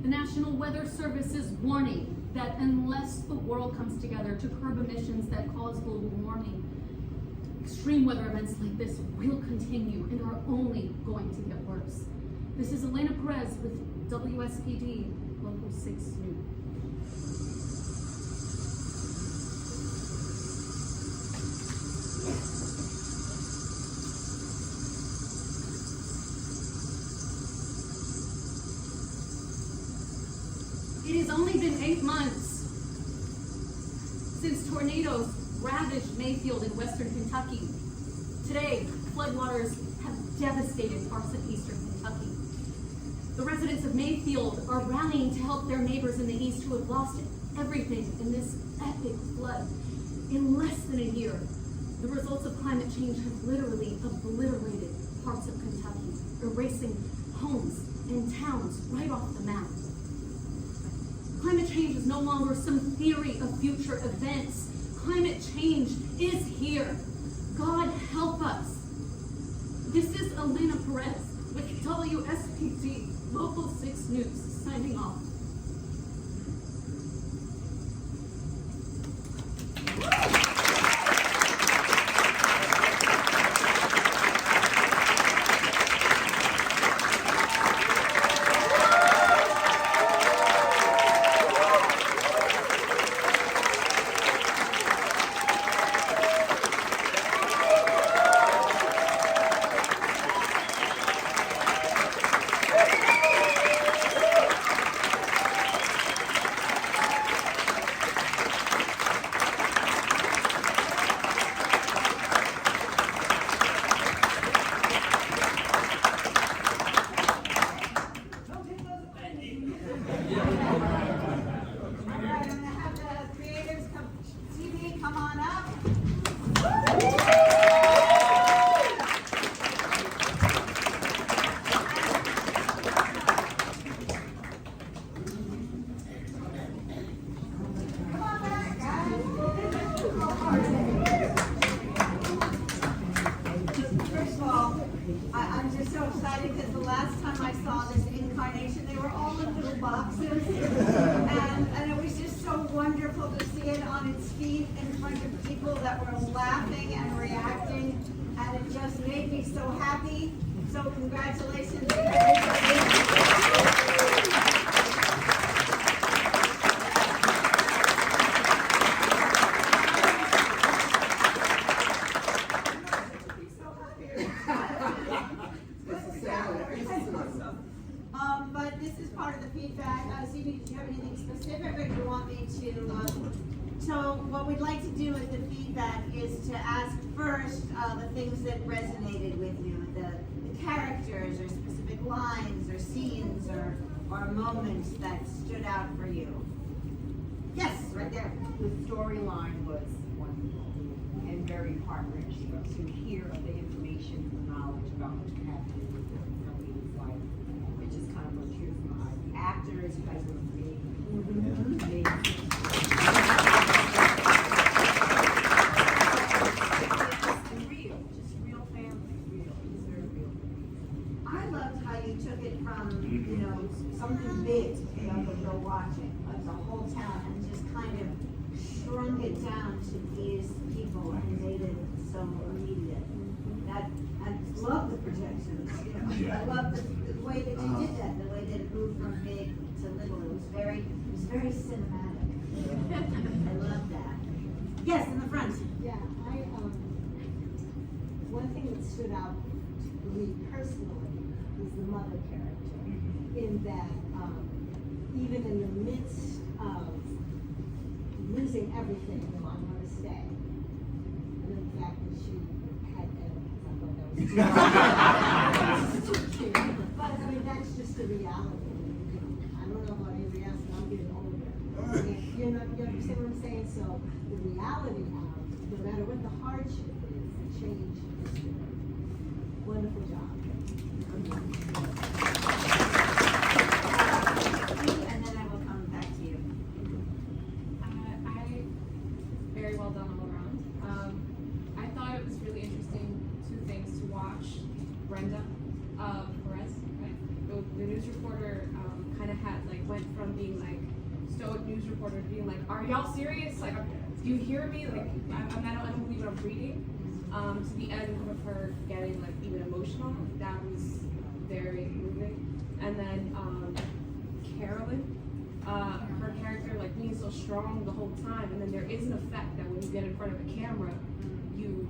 The National Weather Service is warning that unless the world comes together to curb emissions that cause global warming, extreme weather events like this will continue and are only going to get worse. This is Elena Perez with WSPD Local 6 News. It has only been 8 months since tornadoes ravaged Mayfield in western Kentucky. Today, floodwaters have devastated parts of eastern Kentucky. The residents of Mayfield are rallying to help their neighbors in the east who have lost everything in this epic flood. In less than a year, the results of climate change have literally obliterated parts of Kentucky, erasing homes and towns right off the map. Climate change is no longer some theory of future events. Climate change is here. God help us. This is Elena Perez with WSPT Local 6 News signing off. But this is part of the feedback. Stevie, did you have anything specific, or do you want me to? So what we'd like to do with the feedback is to ask first the things that resonated with you, the characters, or specific lines, or scenes, or moments that stood out for you. Yes, right there. The storyline was wonderful and very heart-wrenching to hear of the information and knowledge about what happened with Elaine's life. It just kind of brought tears to my eyes. The actors, you guys were amazing. Just real family, real. It's very real. I loved how you took it from, something big, that you're watching, like the whole town, and just kind of shrunk it down to these people and made it so immediate. I love the projections, I love the way that you did that, the way that it moved from big to little. It was very cinematic. I love that. Yes, in the front. Yeah, one thing that stood out to me personally is the mother character, in that even in the midst of losing everything, I want to stay. And then the fact that she had enemies, I thought that was too cute. But I mean, that's just the reality. I don't know about anybody else, but I'm getting older. You understand what I'm saying? So the reality of, no matter what the hardship is, the change is there. Wonderful job. And then I will come back to you. Very well done all around. I thought it was really interesting, two things to watch. Brenda Perez, right? The news reporter kind of went from being stoic news reporter to being are y'all serious? Do you hear me? I don't believe what I'm reading. To the end of her getting even emotional, that was very moving. And then Carolyn, her character being so strong the whole time, and then there is an effect that when you get in front of a camera, you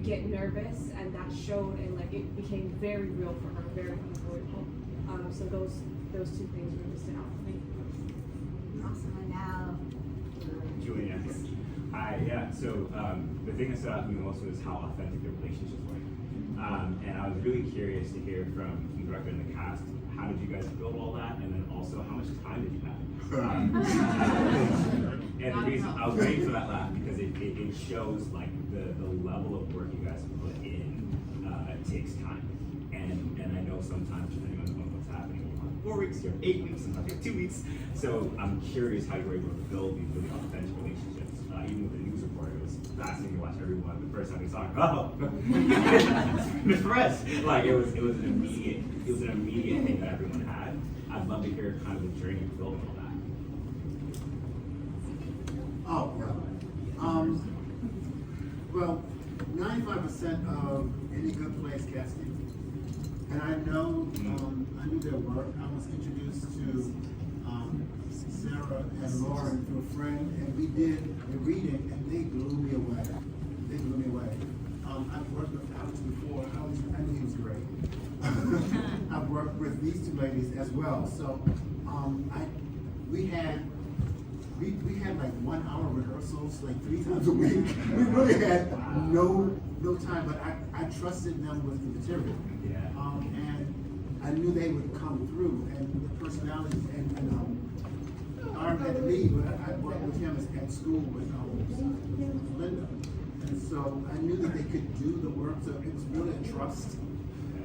get nervous, and that showed, and it became very real for her, very unavoidable. So those two things really stood out for me. Yeah, so the thing that stood out to me most was how authentic the relationships were. And I was really curious to hear from the director and the cast, how did you guys build all that? And then also, how much time did you have? And the reason I was waiting for that laugh because it shows like the level of work you guys put in takes time. And I know sometimes depending on what's happening, 4 weeks, you have 8 weeks, sometimes you have 2 weeks. So I'm curious how you were able to build these really authentic relationships. Even with the news reporter, it was fascinating to watch everyone. The first time we saw her, oh, Miss Perez. Like it was an immediate thing that everyone had. I'd love to hear kind of the journey of building all that. Oh, well. Well, 95% of any good plays casting. And I know, I knew their work. I was introduced to Sara and Lauren through a friend, and we did the reading, and they blew me away. They blew me away. I've worked with Alex before. I knew he was great. I've worked with these two ladies as well. So we had like 1 hour rehearsals like 3 times a week. We really had no time, but I trusted them with the material. Yeah. And I knew they would come through, and the personalities, and Art had to leave, but I worked with him at school with Linda. And so I knew that they could do the work, so it was really a trust.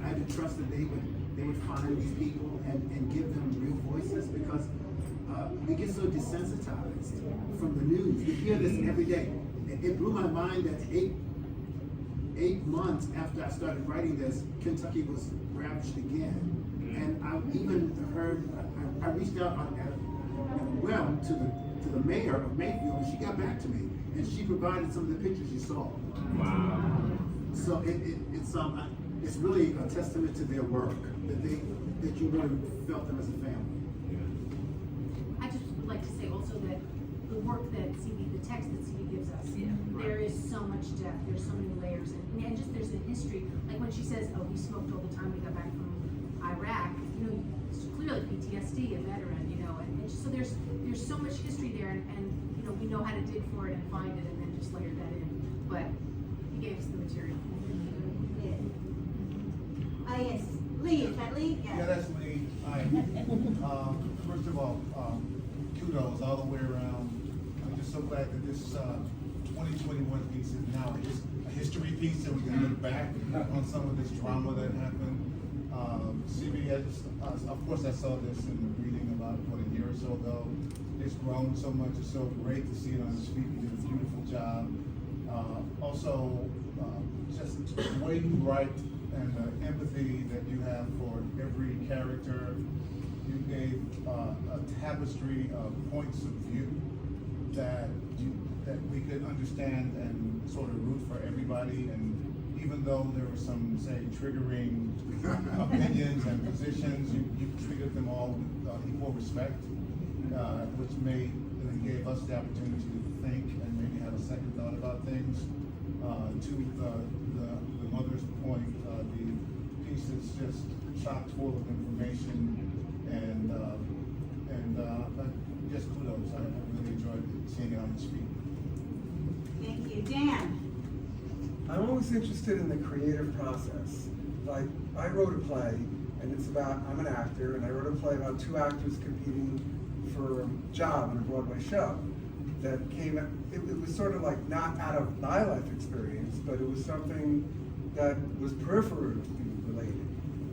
I had to trust that they would find these people and give them real voices, because we get so desensitized from the news. We hear this every day. It blew my mind that 8 months after I started writing this, Kentucky was ravaged again. And I even heard, I reached out on web to the mayor of Mayfield, and she got back to me, and she provided some of the pictures you saw. Wow. So it's really a testament to their work that you really felt them as a family. I just would like to say also that the work that the text that CD gives us, there is so much depth, there's so many layers, and just there's a history. Like when she says, oh, we smoked all the time we got back from Iraq, it's clearly PTSD, a veteran, and so there's so much history there, and we know how to dig for it and find it and then just layer that in. But he gave us the material. Yes. Lee, is that Lee? Yeah, that's Lee. First of all, kudos all the way around. I'm just so glad that this 2021 piece is now a history piece, and we can look back on some of this drama that happened. CBS, of course, I saw this in the reading about a year or so ago. It's grown so much. It's so great to see it on its feet. You did a beautiful job. Just the way you write and the empathy that you have for every character. You gave a tapestry of points of view that we could understand and sort of root for everybody. And even though there were some, say, triggering opinions and positions, you treated them all with equal respect, which gave us the opportunity to think and maybe have a second thought about things. To the mother's point, the piece is just chock full of information, and just kudos. I really enjoyed seeing it on the screen. Thank you. Dan? I'm always interested in the creative process. Like, I wrote a play, and I'm an actor, and I wrote a play about 2 actors competing for a job in a Broadway show. That it was sort of like not out of my life experience, but it was something that was peripherally related.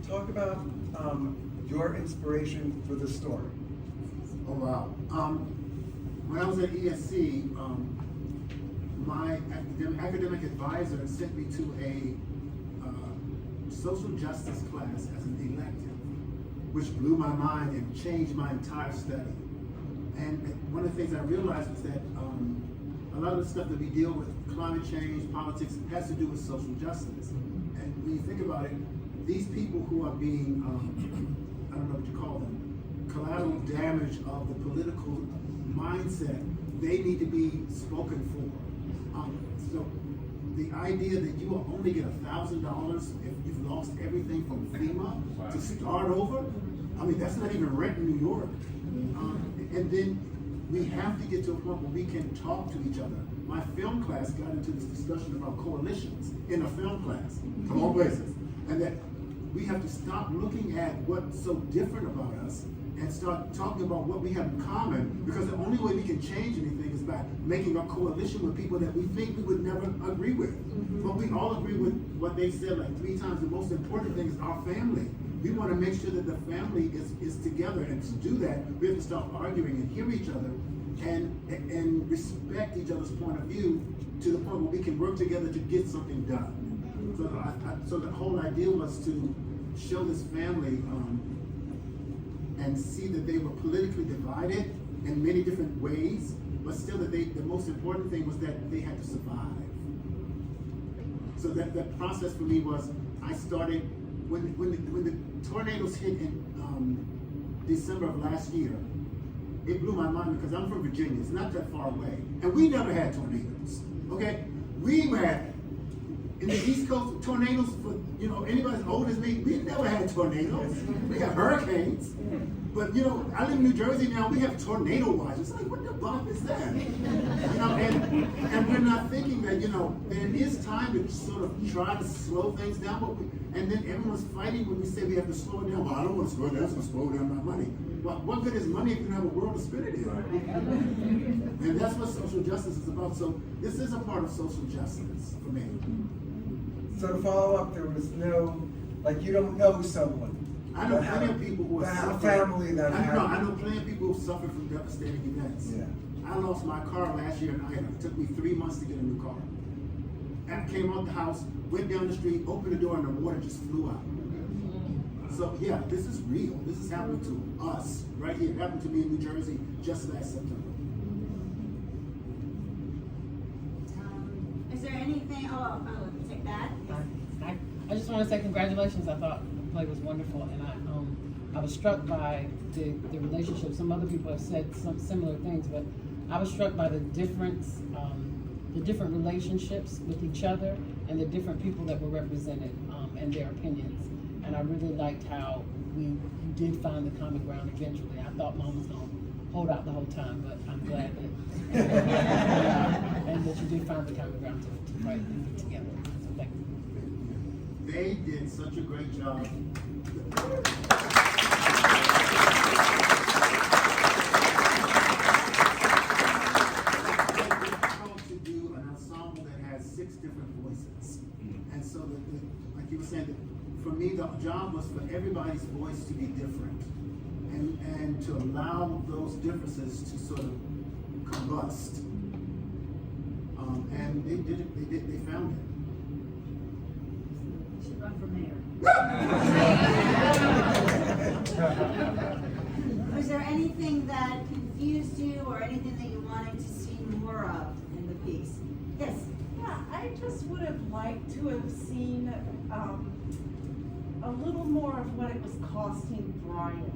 Talk about your inspiration for the story. Oh, wow. When I was at ESC, my academic advisor sent me to a social justice class as an elective, which blew my mind and changed my entire study. And one of the things I realized was that a lot of the stuff that we deal with, climate change, politics, has to do with social justice. And when you think about it, these people who are being, I don't know what you call them, collateral damage of the political mindset, they need to be spoken for. So the idea that you will only get $1,000 if you've lost everything from FEMA to start over, I mean, that's not even rent in New York. And then we have to get to a point where we can talk to each other. my film class got into this discussion about coalitions in a film class, from all places. And that we have to stop looking at what's so different about us and start talking about what we have in common, because the only way we can change anything is by making a coalition with people that we think we would never agree with. But we all agree with what they said like 3 times. The most important thing is our family. We want to make sure that the family is together, and to do that, we have to stop arguing and hear each other and respect each other's point of view to the point where we can work together to get something done. So the whole idea was to show this family and see that they were politically divided in many different ways, but still that the most important thing was that they had to survive. So that process for me was, I started, when the tornadoes hit in December of last year, it blew my mind because I'm from Virginia, it's not that far away, and we never had tornadoes, okay? We had, in the East Coast, tornadoes for, anybody as old as me, we never had tornadoes. We have hurricanes, but I live in New Jersey now, we have tornado watch. It's like, what the fuck is that? And we're not thinking that, there is time to sort of try to slow things down, and then everyone's fighting when we say we have to slow it down. Well, I don't want to slow it down, it's going to slow down my money. Well, what good is money if you don't have a world to spend it in? And that's what social justice is about. So this is a part of social justice for me. So to follow up, there was no, you don't know someone. I know plenty of people who have suffered. a family that I know plenty of people who suffered from devastating events. Yeah. I lost my car last year in Ida. It took me 3 months to get a new car. And I came out the house, went down the street, opened the door, and the water just flew out. So yeah, this is real. This is happening to us right here. It happened to me in New Jersey just last September. Is there anything? Oh, take that. I just want to say congratulations. I thought the play was wonderful, and I was struck by the relationship. Some other people have said some similar things, but I was struck by the different relationships with each other and the different people that were represented and their opinions. And I really liked how you did find the common ground eventually. I thought Mom was going to hold out the whole time, but I'm glad that and that you did find the common ground to fight and get together. So thank you. They did such a great job. To do an ensemble that has 6 different voices, and so like you were saying, for me the job was for everybody's voice to be different, and to allow those differences to sort of combust. And they did it. They found it. You should run for mayor. Was there anything that confused you, or anything that you wanted to see more of in the piece? Yes. Yeah, I just would have liked to have seen a little more of what it was costing Browne.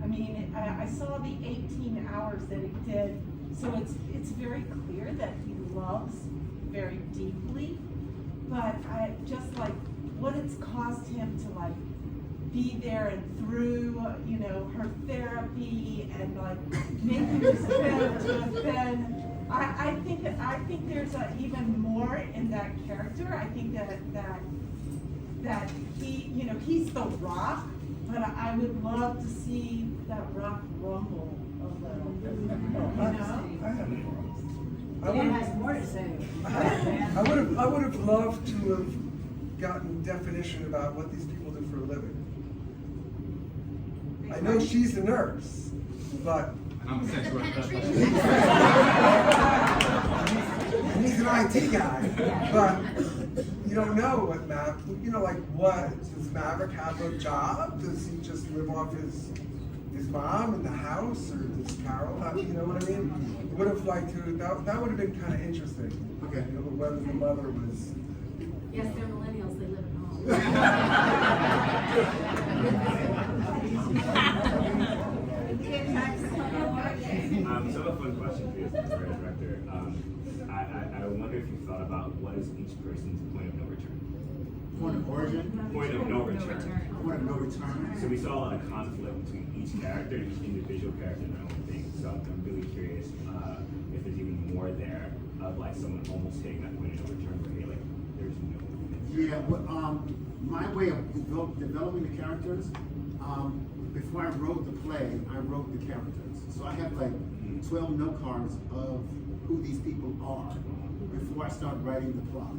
I mean, I saw the 18 hours that it did, so it's very clear that he loves very deeply, but I just like what it's cost him to be there and through, her therapy and make him spend to have been. I think there's even more in that character. I think that he, he's the rock, but I would love to see that rock rumble a little. Dan has more to say. I would have loved to have gotten definition about what these people do for a living. I know she's a nurse, but I'm a sexual and he's an IT guy, but you don't know what what does Maverick have a job? Does he just live off his mom in the house, or does Carol have, you know what I mean? Would have liked to, that would have been kind of interesting. Okay. Whether the mother was. Yes, they're millennials, they live at home. So I have a fun question for you as the director. I wonder if you've thought about what is each person's point of no return? Point of origin? Point of no return. Point of no return. So we saw a lot of conflict between each character, each individual character in their own thing. So I'm really curious if there's even more there of of like someone almost hitting that point of no return where, hey, like, there's no Yeah, well, my way of developing the characters, before I wrote the play, I wrote the characters. So I have like 12 note cards of who these people are before I start writing the plot.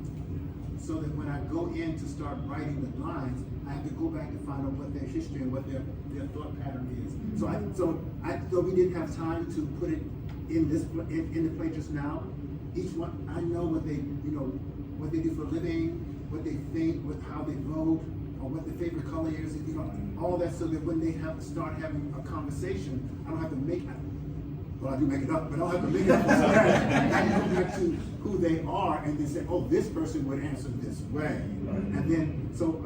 So that when I go in to start writing the lines, I have to go back and find out what their history and what their thought pattern is. So we didn't have time to put it in this in the play just now. Each one, I know what they what they do for a living, what they think, how they vote, or what their favorite color is, all that, so that when they have to start having a conversation, I don't have to make it. Well, I do make it up, but I don't have to make it up. I can go back to who they are and then say, oh, this person would answer this way. And then, so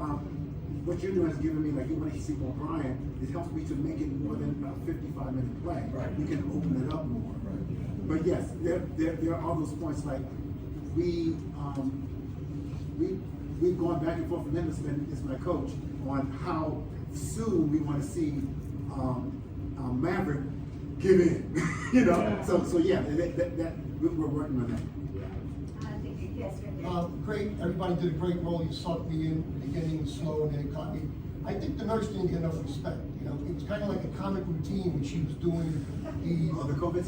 what you're doing is giving me, like, you want to see more Bryan, it helps me to make it more than a 55-minute play. Right. We can open it up more. Right. But yes, there are all those points, like, we've gone back and forth with Neville is my coach on how soon we want to see Maverick give in, So yeah, that we're working on that. I think it gets Great, everybody did a great role. You sucked me in. The beginning was slow, and then it caught me. I think the nurse didn't get enough respect. It was kind of like a comic routine when she was doing the COVID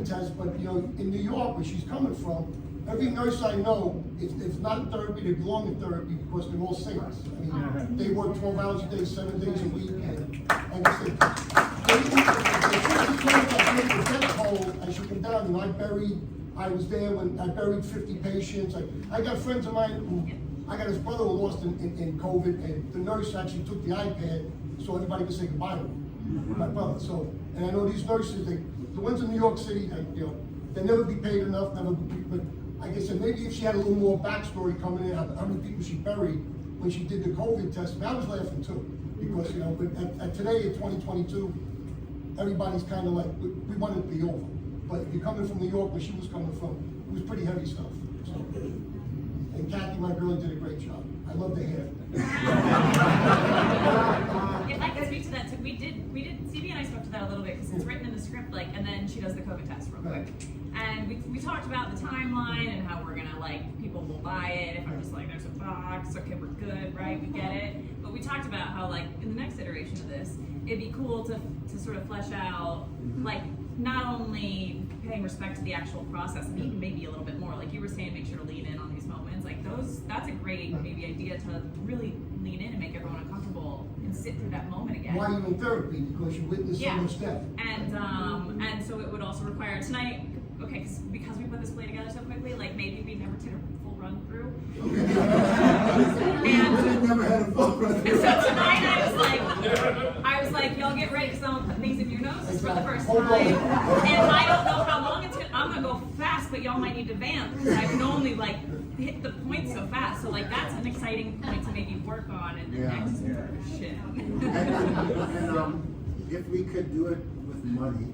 test. But in New York, where she's coming from, every nurse I know, if not in therapy, they belong in therapy because they're all saints. I mean, they work 12 hours a day, 7 days a week, and like I said, as you come down, I was there when I buried 50 patients. I got friends of mine I got his brother who lost in COVID, and the nurse actually took the iPad so everybody could say goodbye to him, my brother. So, and I know these nurses, the ones in New York City, they never be paid enough, but like I said, maybe if she had a little more backstory coming in, how many people she buried when she did the COVID test, I was laughing too. Because, but today in 2022, everybody's kind of like, we want it to be over. But if you're coming from New York, where she was coming from, it was pretty heavy stuff. So, and Kathy, my girl, did a great job. I love the hair. If I can speak to that, we did, CB and I spoke to that a little bit, because it's written in the script, and then she does the COVID test real quick. And we talked about the timeline and how we're gonna, people will buy it if I'm just there's a box, okay, we're good, right, we get it. But we talked about how, in the next iteration of this, it'd be cool to sort of flesh out, not only paying respect to the actual process, and even maybe a little bit more, like you were saying, make sure to lean in on these moments. That's a great maybe idea to really lean in and make everyone uncomfortable and sit through that moment again. Why are you in therapy? Because you witnessed so much death. And so it would also require tonight, okay, because we put this play together so quickly, maybe we never did a full run through. And never had a full run through. So tonight I was like, y'all get ready, because I'm gonna put things in your noses for the first time. And I don't know how long it's gonna, I'm gonna go fast, but y'all might need to vamp, because I can only hit the point so fast. So that's an exciting point to maybe work on in the next version. And if we could do it with money,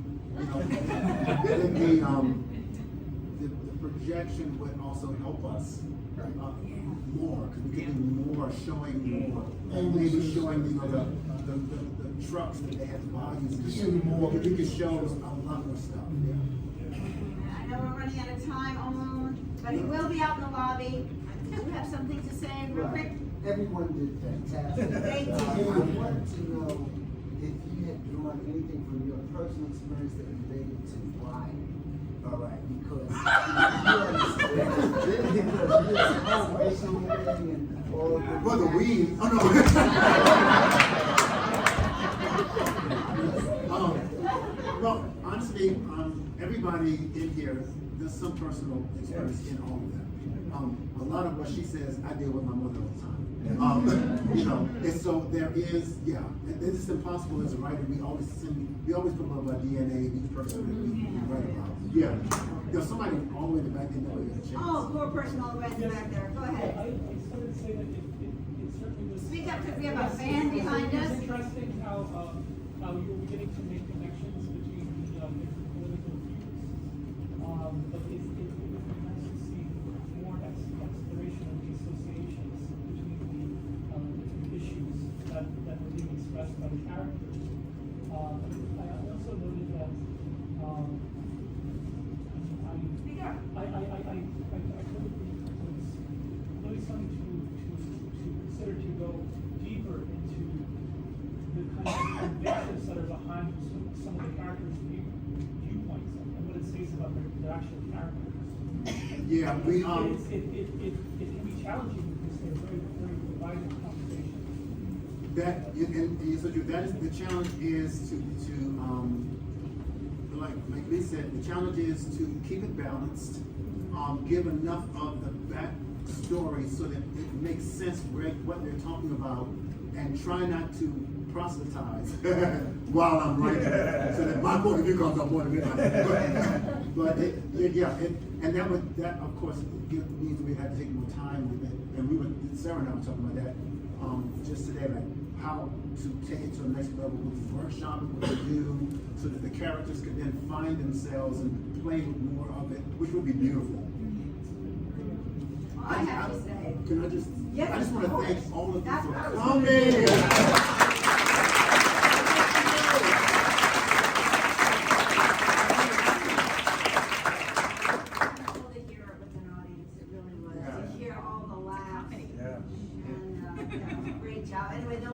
then the projection would also help us more, because we could do more, showing more, and maybe showing the trucks that they have volumes in more. We could show us a lot more stuff. I know we're running out of time, but he will be out in the lobby. Do you have something to say real quick? Everyone did fantastic. Thank you. I wanted to know if you had drawn anything from your personal experience that related to wine. All right, because well, the weed. Oh no. Well, honestly, everybody in here does some personal experience in all of that. A lot of what she says, I deal with my mother all the time. And so there is, it's just impossible as a writer. We always put a lot of DNA in each person that we write about. Yeah. There's somebody all the way in the back that never get a chance. Oh, poor person all the way in the back there. Go ahead. I just wanted to say that it certainly was. Speak up, because we have a fan behind us. It's interesting how you were beginning to make connections between the different political views. But it's nice to see more exploration of the associations between the different issues that were being expressed by the characters. I also noted that I some of the characters' viewpoints and what it says about their actual characters. Yeah, we It can be challenging because they're very, very divided conversations. that is the challenge is to like Lee said, the challenge is to keep it balanced, give enough of the backstory so that it makes sense what they're talking about, and try not to proselytize while I'm writing, so that my point of view comes up more than mine. But that of course means we have to take more time with it, and Sarah and I were talking about that just today, like how to take it to the next level with workshopping, what to do, so that the characters can then find themselves and play with more of it, which would be beautiful. I have to say. Can I just? Yes, I just want to thank all of you That's for what I was gonna coming.